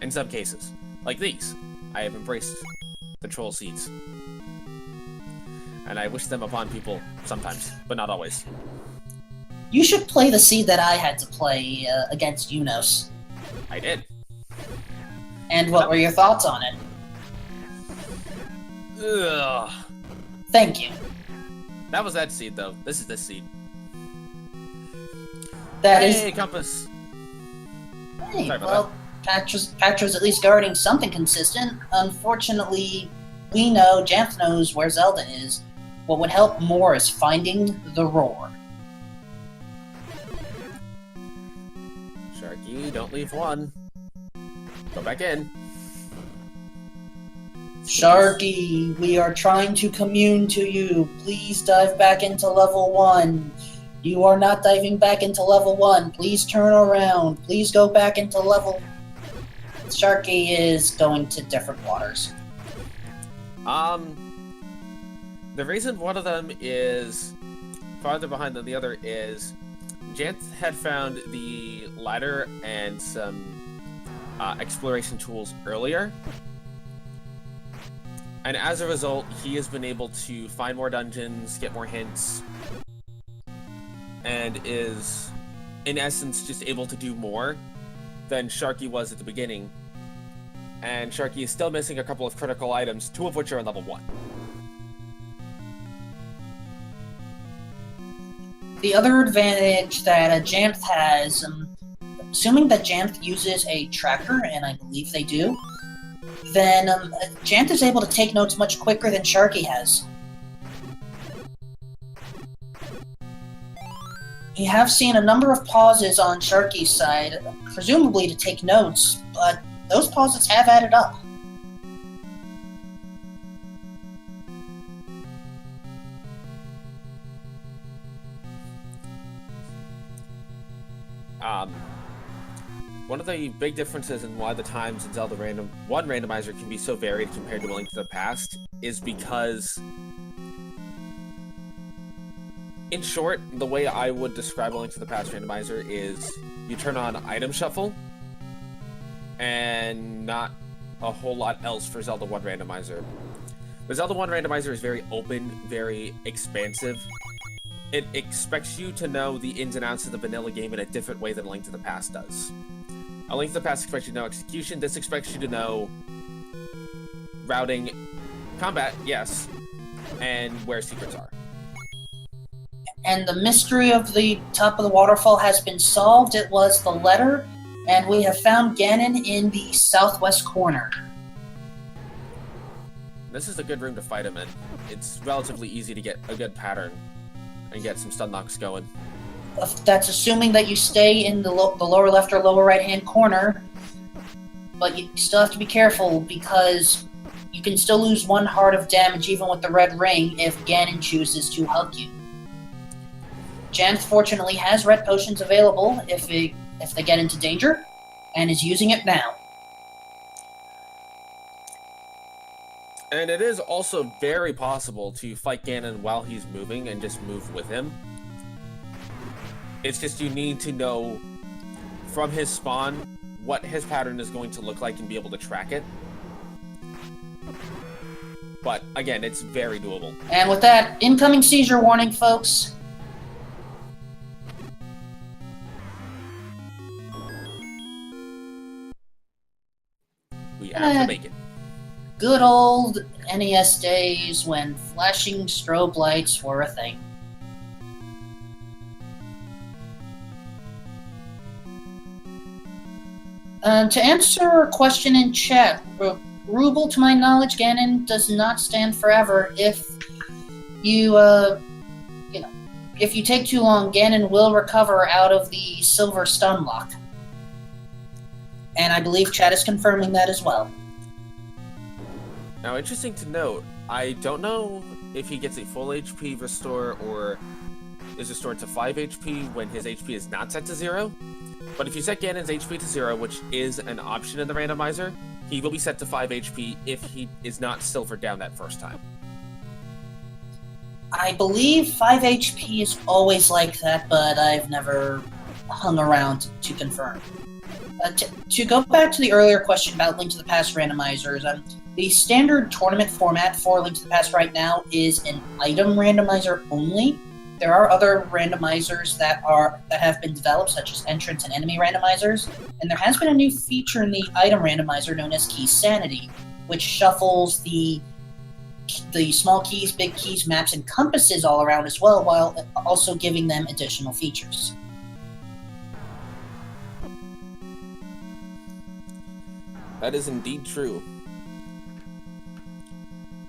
In some cases. Like these. I have embraced the troll seeds. And I wish them upon people sometimes, but not always. You should play the seed that I had to play against Unos. I did. And what were your thoughts on it? Ugh. Thank you. That was that seed, though. This is this seed. Hey, Compass. Hey, Sorry about well, Patra's at least guarding something consistent. Unfortunately, we know, Janthe knows where Zelda is. What would help more is finding the roar. Sharky, don't leave one. Go back in. Sharky, we are trying to commune to you. Please dive back into level 1. You are not diving back into level 1. Please turn around. Please go back into level... Sharky is going to different waters. The reason one of them is farther behind than the other is Janthe had found the ladder and some exploration tools earlier. And as a result, he has been able to find more dungeons, get more hints, and is, in essence, just able to do more than Sharky was at the beginning. And Sharky is still missing a couple of critical items, 2 of which are in level 1. The other advantage that Janthe has, assuming that Janthe uses a tracker, and I believe they do, then Janthe is able to take notes much quicker than Sharky has. We have seen a number of pauses on Sharky's side, presumably to take notes, but those pauses have added up. One of the big differences in why the times in Zelda 1 Randomizer can be so varied compared to A Link to the Past is because, in short, the way I would describe A Link to the Past Randomizer is you turn on Item Shuffle, and not a whole lot else for Zelda 1 Randomizer. The Zelda 1 Randomizer is very open, very expansive. It expects you to know the ins and outs of the vanilla game in a different way than A Link to the Past does. A Link to the Past expects you to know execution, this expects you to know routing, combat, yes, and where secrets are. And the mystery of the top of the waterfall has been solved. It was the letter, and we have found Ganon in the southwest corner. This is a good room to fight him in. It's relatively easy to get a good pattern and get some stun knocks going. That's assuming that you stay in the lower left or lower right-hand corner, but you still have to be careful because you can still lose 1 heart of damage even with the red ring if Ganon chooses to hug you. Janthe fortunately has red potions available if they get into danger, and is using it now. And it is also very possible to fight Ganon while he's moving and just move with him. It's just you need to know from his spawn what his pattern is going to look like and be able to track it. But again, it's very doable. And with that, incoming seizure warning, folks. We have to make it. Good old NES days when flashing strobe lights were a thing. To answer a question in chat, Ruble, to my knowledge, Ganon does not stand forever. If you, if you take too long, Ganon will recover out of the silver stun lock. And I believe chat is confirming that as well. Now, interesting to note, I don't know if he gets a full HP restore or is restored to 5 HP when his HP is not set to 0. But if you set Ganon's HP to 0, which is an option in the randomizer, he will be set to 5 HP if he is not silvered down that first time. I believe 5 HP is always like that, but I've never hung around to confirm. To go back to the earlier question about Link to the Past randomizers, the standard tournament format for Link to the Past right now is an item randomizer only. There are other randomizers that have been developed, such as entrance and enemy randomizers, and there has been a new feature in the item randomizer known as Key Sanity, which shuffles the small keys, big keys, maps, and compasses all around as well, while also giving them additional features. That is indeed true.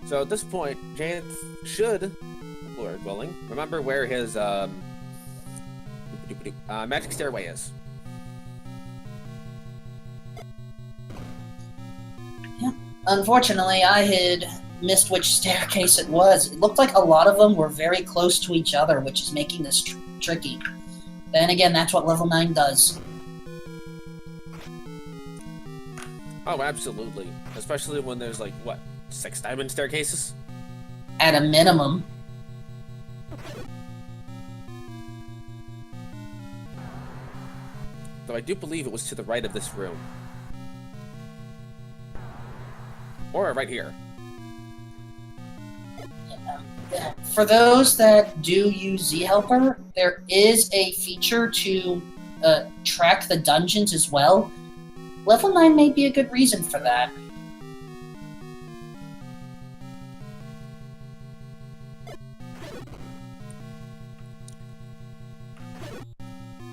So at this point, Janthe should, Lord willing, remember where his magic stairway is. Yeah. Unfortunately, I had missed which staircase it was. It looked like a lot of them were very close to each other, which is making this tricky. Then again, that's what level 9 does. Oh, absolutely. Especially when there's, like, what, 6 diamond staircases? At a minimum. Though I do believe it was to the right of this room. Or right here. For those that do use Z-Helper, there is a feature to track the dungeons as well. Level 9 may be a good reason for that.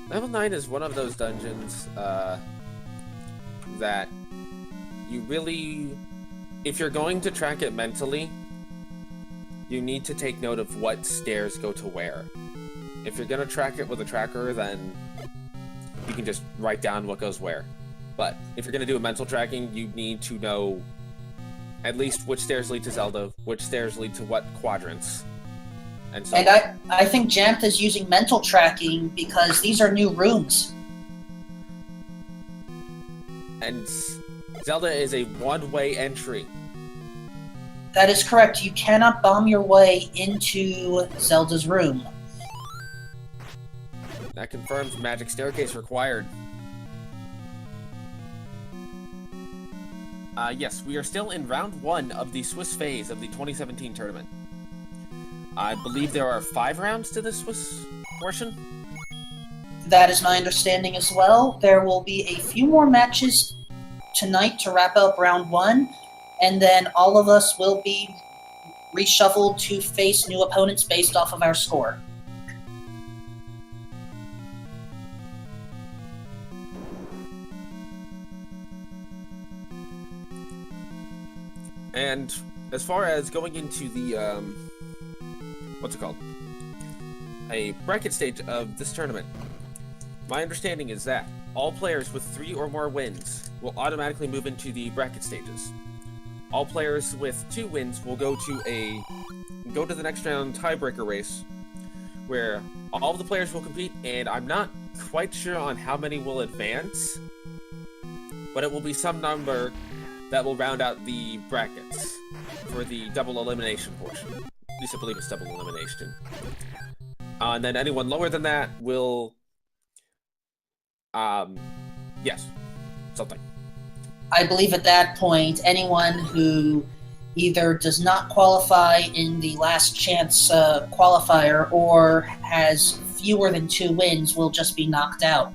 Level 9 is one of those dungeons that you really, if you're going to track it mentally, you need to take note of what stairs go to where. If you're going to track it with a tracker, then you can just write down what goes where. But if you're going to do a mental tracking, you need to know at least which stairs lead to Zelda, which stairs lead to what quadrants. And so I think Janthe is using mental tracking because these are new rooms. And Zelda is a one-way entry. That is correct. You cannot bomb your way into Zelda's room. That confirms magic staircase required. Yes, we are still in round 1 of the Swiss phase of the 2017 tournament. I believe there are 5 rounds to the Swiss portion. That is my understanding as well. There will be a few more matches tonight to wrap up round 1, and then all of us will be reshuffled to face new opponents based off of our score. And as far as going into the, what's it called? a bracket stage of this tournament. My understanding is that all players with 3 or more wins will automatically move into the bracket stages. All players with 2 wins will go to the next round tiebreaker race, where all of the players will compete, and I'm not quite sure on how many will advance, but it will be some number that will round out the brackets for the double elimination portion. At least I believe it's double elimination. And then anyone lower than that will... yes. Something. I believe at that point, anyone who either does not qualify in the last chance qualifier or has fewer than 2 wins will just be knocked out.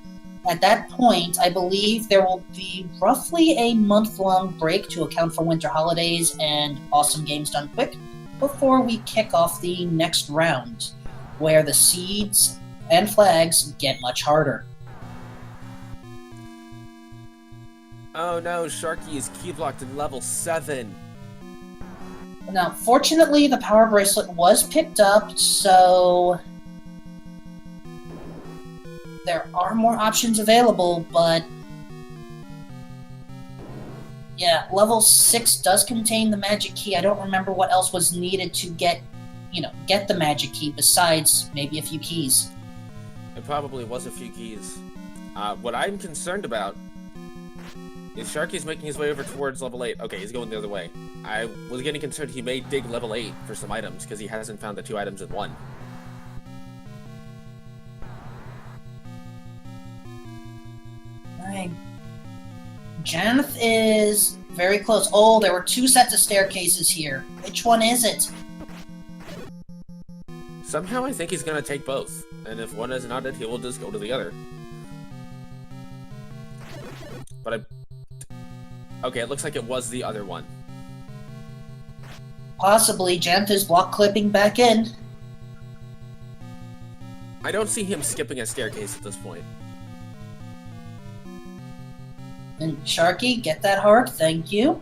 At that point, I believe there will be roughly a month-long break to account for winter holidays and awesome games done quick before we kick off the next round, where the seeds and flags get much harder. Oh no, Sharky is key-blocked in level 7. Now, fortunately, the power bracelet was picked up, so there are more options available, but yeah, level 6 does contain the magic key. I don't remember what else was needed to get the magic key besides maybe a few keys. It probably was a few keys. What I'm concerned about is Sharky's making his way over towards level 8. Okay, he's going the other way. I was getting concerned he may dig level 8 for some items, because he hasn't found the 2 items in 1. Right. Janthe is very close. Oh, there were 2 sets of staircases here. Which one is it? Somehow I think he's gonna take both, and if one is not it, he will just go to the other. But okay, it looks like it was the other one. Possibly. Janthe's block clipping back in. I don't see him skipping a staircase at this point. And Sharky, get that heart, thank you.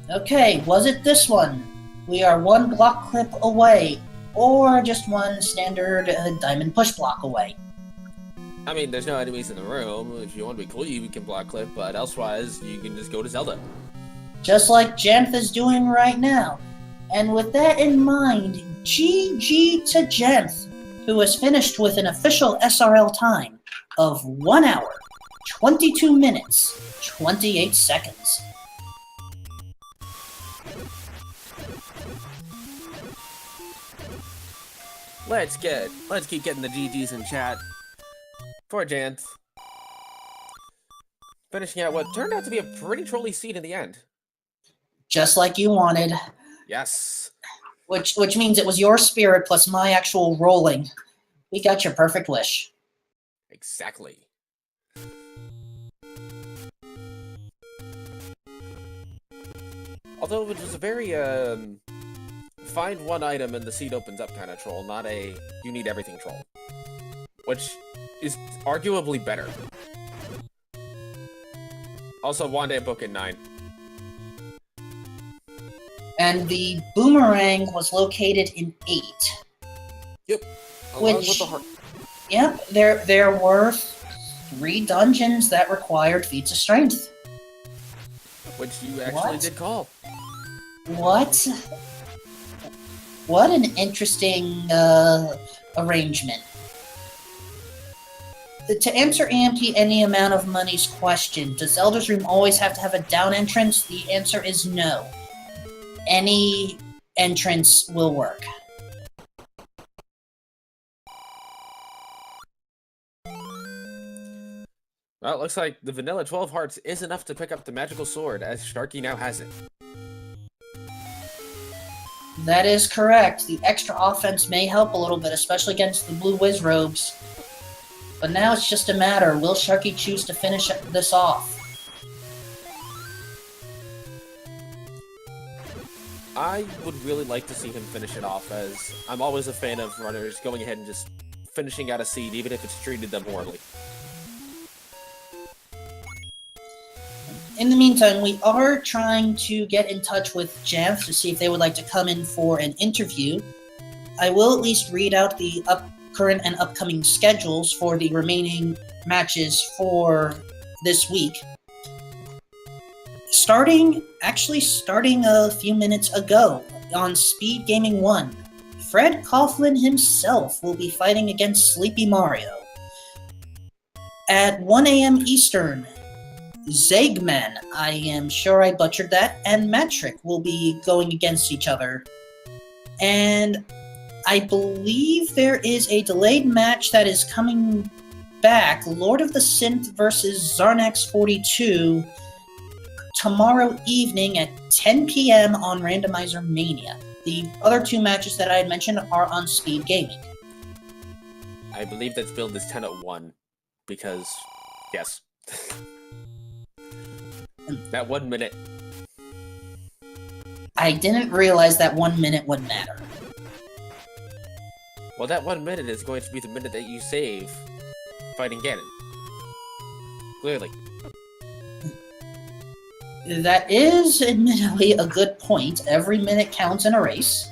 Okay, was it this one? We are 1 block clip away, or just 1 standard diamond push block away. I mean, there's no enemies in the room. If you want to be cool, you can block clip, but elsewise, you can just go to Zelda. Just like Janthe is doing right now. And with that in mind, GG to Janthe, who has finished with an official SRL time of 1 hour, 22 minutes, 28 seconds. Let's keep getting the GGs in chat for Janthe. Finishing out what turned out to be a pretty trolly seed in the end. Just like you wanted. Yes. Which means it was your spirit plus my actual rolling. We got your perfect wish. Exactly. Although it was a very, find 1 item and the seed opens up kind of troll, not a you need everything troll. Which is arguably better. Also, Wanda book in 9. And the boomerang was located in 8. Yep. Along with the heart. Yep, there were 3 dungeons that required feats of strength. Which you actually did call. What? What an interesting arrangement. To answer AMP any amount of money's question, does Zelda's Room always have to have a down entrance? The answer is no. Any entrance will work. Well, it looks like the vanilla 12 hearts is enough to pick up the magical sword, as Sharky now has it. That is correct. The extra offense may help a little bit, especially against the blue whiz robes. But now it's just a matter, will Sharky choose to finish this off? I would really like to see him finish it off, as I'm always a fan of runners going ahead and just finishing out a seed, even if it's treated them horribly. In the meantime, we are trying to get in touch with Janthe to see if they would like to come in for an interview. I will at least read out the current and upcoming schedules for the remaining matches for this week. Starting a few minutes ago on Speed Gaming 1, Fred Coughlin himself will be fighting against Sleepy Mario. At 1 a.m. Eastern, Zegman, I am sure I butchered that, and Matrick will be going against each other. And I believe there is a delayed match that is coming back, Lord of the Synth versus Zarnax 42, tomorrow evening at 10 p.m. on Randomizer Mania. The other two matches that I had mentioned are on Speed Gaming. I believe that's billed as 10 at 1, because, yes. That 1 minute. I didn't realize that 1 minute would matter. Well, that 1 minute is going to be the minute that you save fighting Ganon. Clearly. That is admittedly a good point. Every minute counts in a race.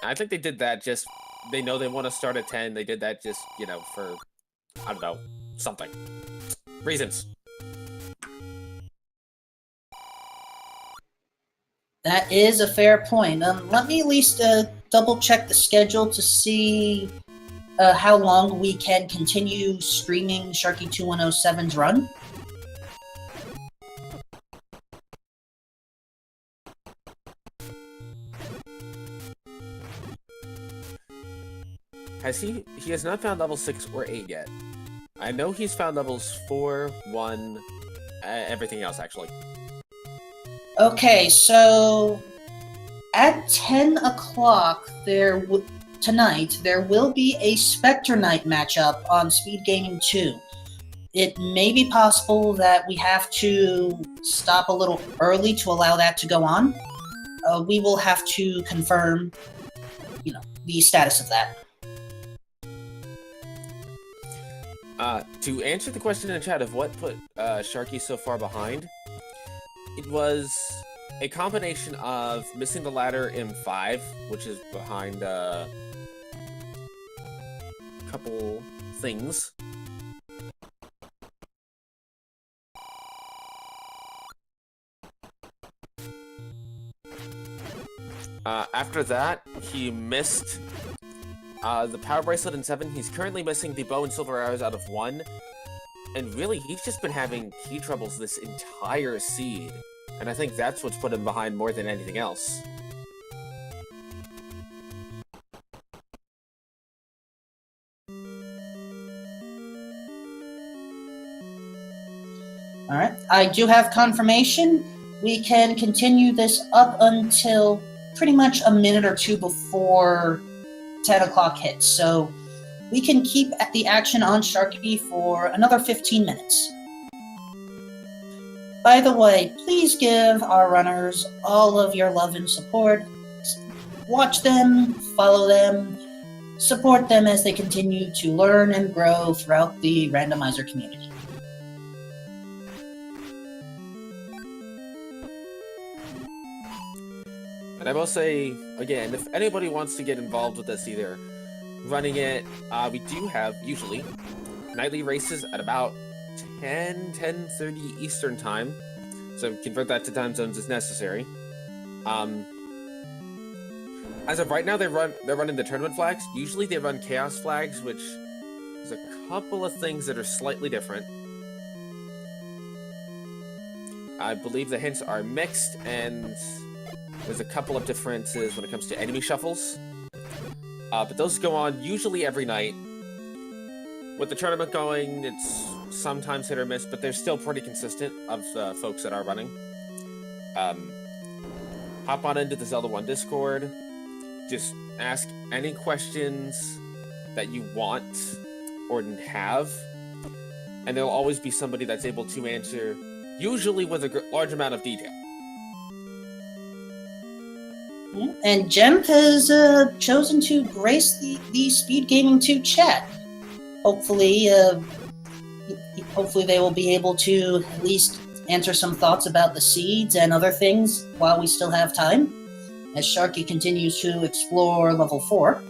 I think they did that just... They know they want to start at 10. They did that just, you know, for... I don't know. Something. Reasons. That is a fair point. Let me at least double check the schedule to see how long we can continue streaming Sharky2107's run. He has not found level 6 or 8 yet. I know he's found levels 4, 1, everything else, actually. Okay, so at 10 o'clock tonight, there will be a Spectre Knight matchup on Speed Gaming 2. It may be possible that we have to stop a little early to allow that to go on. We will have to confirm, the status of that. To answer the question in the chat of what put Sharky so far behind, it was a combination of missing the ladder in 5, which is behind a couple things. After that, he missed the power bracelet in 7. He's currently missing the bow and silver arrows out of 1. And really, he's just been having key troubles this entire seed. And I think that's what's put him behind more than anything else. Alright, I do have confirmation. We can continue this up until pretty much a minute or two before 10 o'clock hits. So we can keep the action on Sharky for another 15 minutes. By the way, please give our runners all of your love and support. Watch them, follow them, support them as they continue to learn and grow throughout the Randomizer community. And I will say, again, if anybody wants to get involved with us, either running it, we do have, usually, nightly races at about 10:30 Eastern Time. So convert that to time zones as necessary. As of right now, they're running the tournament flags. Usually they run chaos flags, which is a couple of things that are slightly different. I believe the hints are mixed, and there's a couple of differences when it comes to enemy shuffles. But those go on usually every night. With the tournament going, it's sometimes hit or miss, but they're still pretty consistent of the folks that are running. Hop on into the Zelda 1 Discord. Just ask any questions that you want or have, and there'll always be somebody that's able to answer, usually with a large amount of detail. And Janthe has chosen to grace the Speed Gaming 2 chat. Hopefully they will be able to at least answer some thoughts about the seeds and other things while we still have time. as Sharky continues to explore level 4.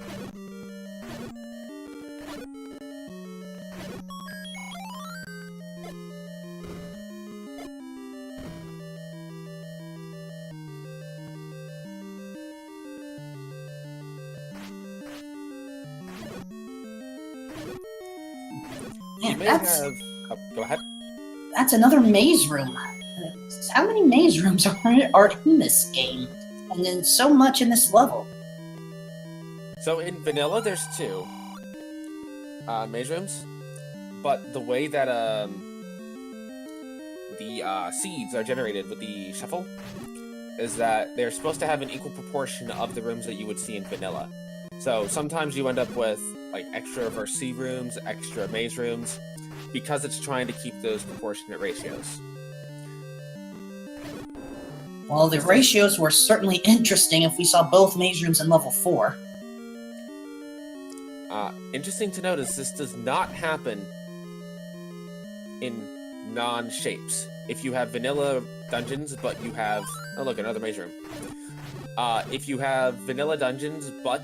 Man, go ahead. That's another maze room. How many maze rooms are in this game? And then so much in this level. So in vanilla, there's 2 maze rooms, but the way that the seeds are generated with the shuffle is that they're supposed to have an equal proportion of the rooms that you would see in vanilla. So sometimes you end up with like extra reverse C rooms, extra maze rooms, because it's trying to keep those proportionate ratios. Well, the ratios were certainly interesting if we saw both maze rooms in level 4. Interesting to notice, this does not happen in non-shapes. If you have vanilla dungeons, but you have... Oh, look, another maze room. If you have vanilla dungeons, but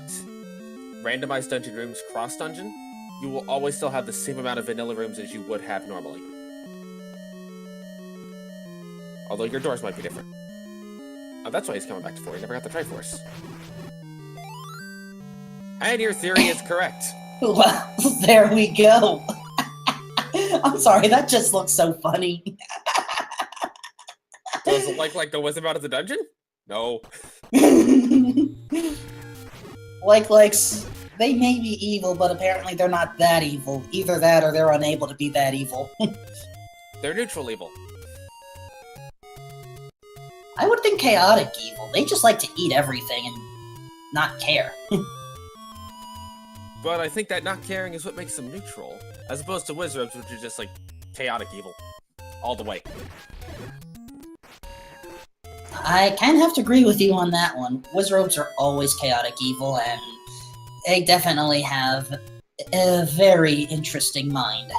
randomized dungeon rooms cross-dungeon, you will always still have the same amount of vanilla rooms as you would have normally. Although your doors might be different. Oh, that's why he's coming back to 4. He never got the Triforce. And your theory is correct. Well, there we go. I'm sorry, that just looks so funny. Does it like the Wizard out of the dungeon? No. Likes, they may be evil, but apparently they're not that evil. Either that or they're unable to be that evil. They're neutral evil. I would think chaotic evil. They just like to eat everything and not care. But I think that not caring is what makes them neutral, as opposed to wizards, which are just like chaotic evil, all the way. I kind of have to agree with you on that one. Wizards are always chaotic evil, and they definitely have a very interesting mind.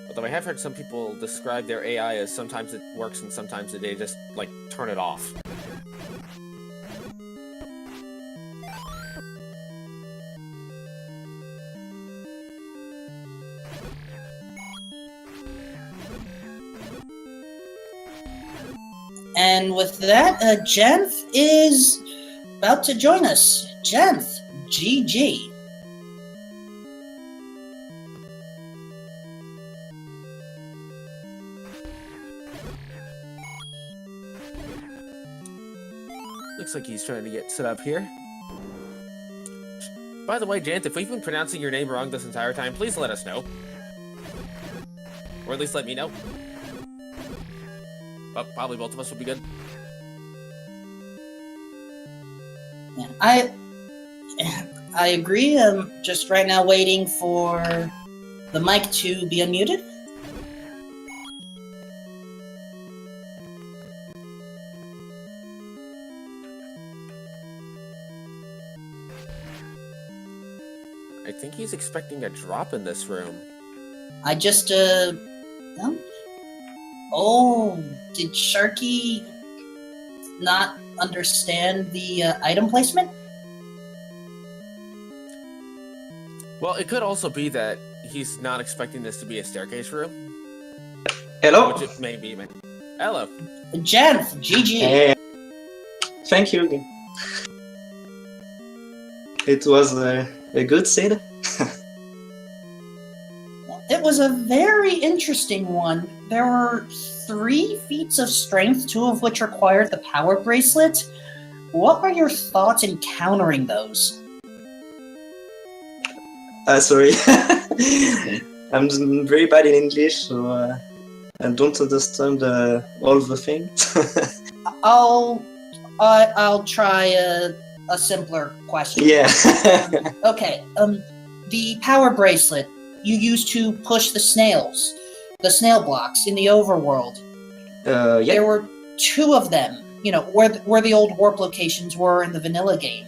Although I have heard some people describe their AI as sometimes it works and sometimes they just, like, turn it off. And with that, Janthe is about to join us. Janthe, GG. Looks like he's trying to get set up here. By the way, Janthe, if we've been pronouncing your name wrong this entire time, please let us know. Or at least let me know. But probably both of us would be good. Yeah, I agree. I'm just right now waiting for the mic to be unmuted. I think he's expecting a drop in this room. I just, no? Oh, did Sharky not understand the item placement? Well, it could also be that he's not expecting this to be a staircase room. Hello. Which it may be. Hello. Janthe, GG. Hey. Thank you. It was a good set. It was a very interesting one. There were 3 feats of strength, 2 of which required the power bracelet. What were your thoughts in countering those? Sorry. I'm very bad in English, so I don't understand all the things. I'll try a simpler question. Yeah. Okay, the power bracelet you used to push the snail blocks in the overworld. Yeah. There were 2 of them, you know, where the old warp locations were in the vanilla game.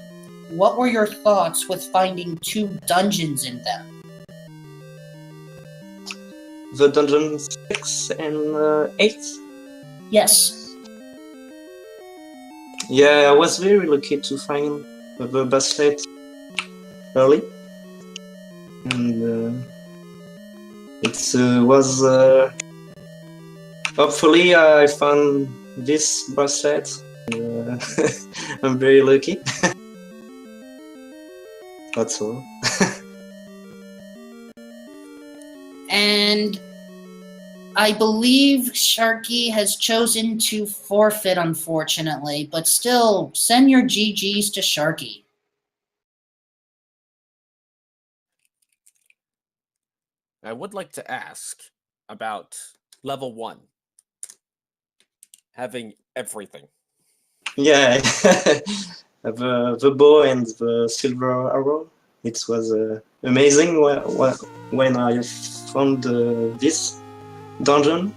What were your thoughts with finding 2 dungeons in them? the dungeon 6 and 8. Yes. Yeah, I was very lucky to find the bracelet early, and it was hopefully I found this bracelet. I'm very lucky. That's all. And I believe Sharky has chosen to forfeit, unfortunately, but still, send your GGs to Sharky. I would like to ask about level 1. Having everything. Yeah, the bow and the silver arrow. It was amazing when I found this dungeon.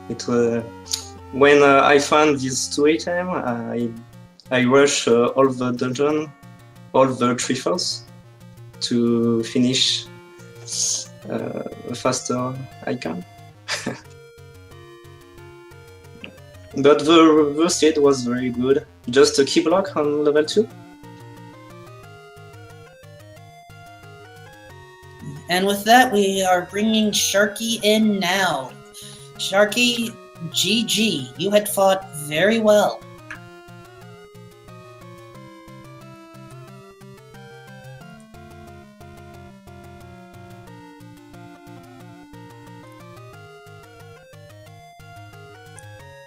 It was when I found these two items. I rush all the dungeon, all the treefalls to finish faster I can. But the state was very good. Just a key block on level 2. And with that, we are bringing Sharky in now. Sharky, GG, you had fought very well.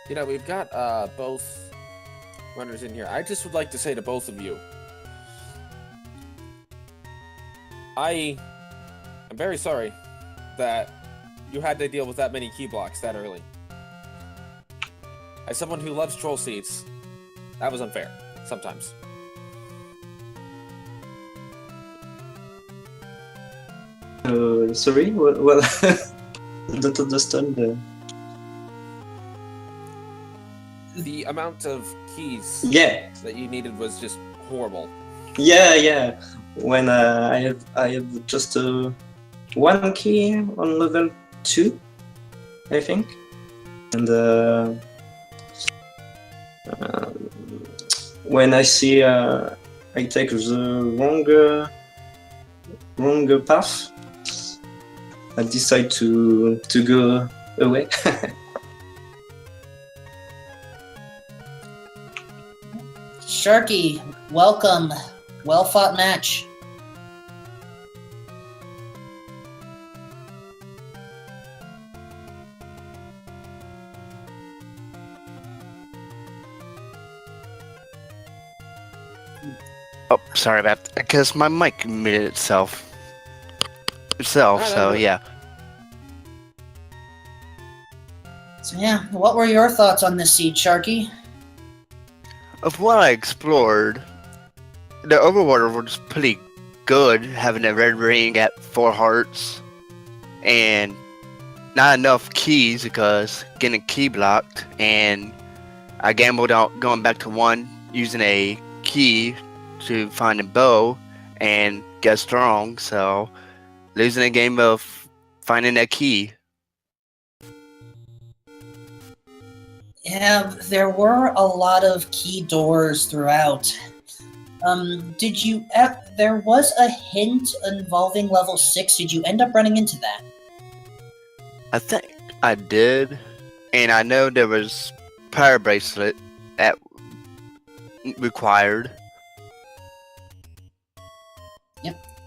You know, we've got both runners in here. I just would like to say to both of you, I am very sorry that you had to deal with that many key blocks that early. As someone who loves troll seats, that was unfair, sometimes. Sorry, well, don't understand. The amount of keys Yeah, that you needed was just horrible. yeah. When I have just one key on level 2, I think, and when I see I take the wrong path, I decide to go away. Sharky, welcome. Well fought match. Oh, sorry about that, because my mic muted itself. So yeah. So yeah, what were your thoughts on this seed, Sharky? Of what I explored, the overwater was pretty good, having a red ring at 4 hearts, and not enough keys because getting a key blocked, and I gambled out going back to 1, using a key to find a bow and get strong, so losing a game of finding that key. Yeah, there were a lot of key doors throughout. Did you... there was a hint involving level 6. Did you end up running into that? I think I did, and I know there was power bracelet that required,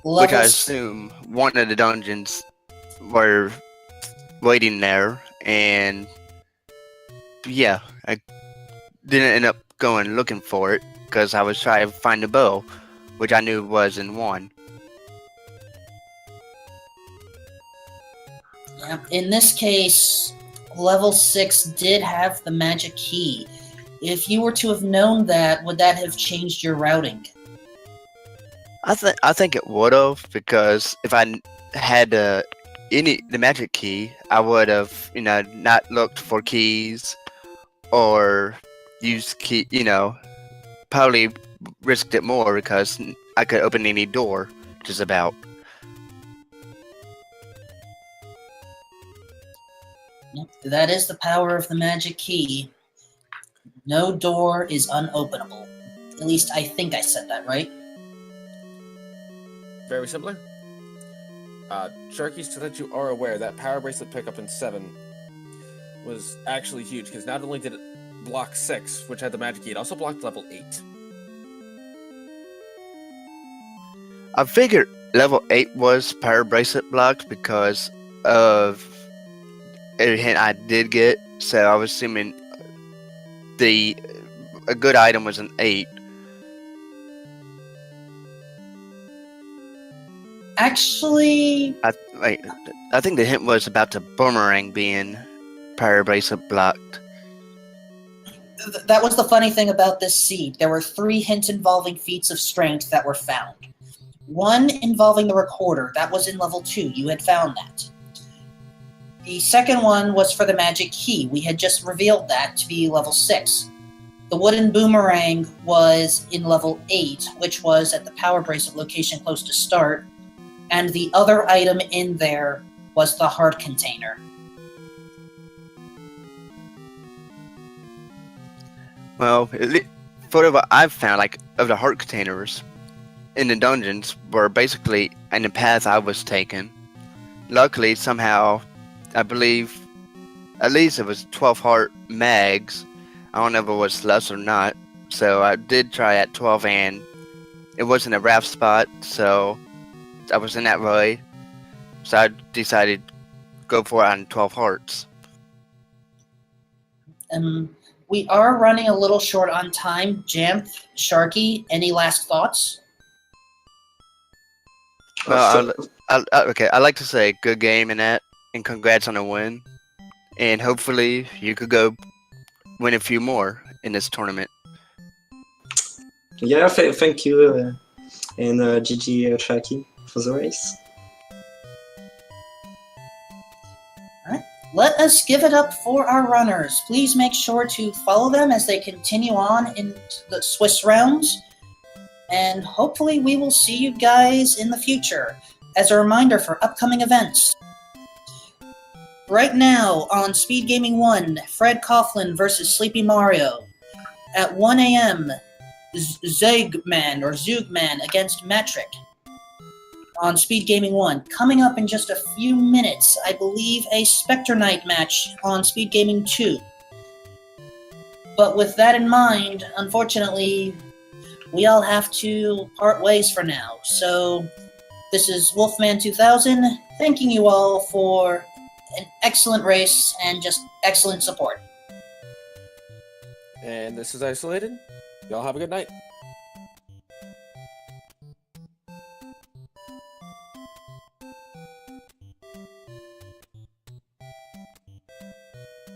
which I assume one of the dungeons were waiting there, and yeah, I didn't end up going looking for it because I was trying to find the bow, which I knew was in 1. Yeah, in this case, level 6 did have the magic key. If you were to have known that, would that have changed your routing? I think it would have, because if I had the magic key, I would have not looked for keys or used key, probably risked it more because I could open any door just about. Yep, that is the power of the magic key. No door is unopenable. At least I think I said that right. Very similar. Sharky, so that you are aware, that power bracelet pickup in 7 was actually huge, because not only did it block 6, which had the magic key, it also blocked level 8. I figured level 8 was power bracelet blocked because of a hint I did get, so I was assuming a good item was an 8. Actually, I think the hint was about the boomerang being power bracelet blocked. that was the funny thing about this seed. There were 3 hints involving feats of strength that were found. One involving the recorder. That was in level 2. You had found that. The second one was for the magic key. We had just revealed that to be level 6. The wooden boomerang was in level 8, which was at the power bracelet location close to start. And the other item in there was the heart container. Well, for what I've found, like, of the heart containers in the dungeons were basically in the path I was taking. Luckily, somehow, I believe, at least it was 12 heart mags. I don't know if it was less or not. So I did try at 12, and it wasn't a raft spot, so I was in that way. So I decided to go for it on 12 hearts. We are running a little short on time. Janthe, Sharky, any last thoughts? Well, okay, I'd like to say good game in that, and congrats on a win. And hopefully you could go win a few more in this tournament. Yeah, thank you, and GG Sharky for the race. Let us give it up for our runners. Please make sure to follow them as they continue on in the Swiss rounds. And hopefully we will see you guys in the future. As a reminder for upcoming events. Right now on Speed Gaming 1, Fred Coughlin versus Sleepy Mario. At 1 a.m., Zugman against Metric. On Speed Gaming 1. Coming up in just a few minutes, I believe a Spectre Knight match on Speed Gaming 2. But with that in mind, unfortunately, we all have to part ways for now. So, this is Wolfman2000, thanking you all for an excellent race and just excellent support. And this is Isolated. Y'all have a good night.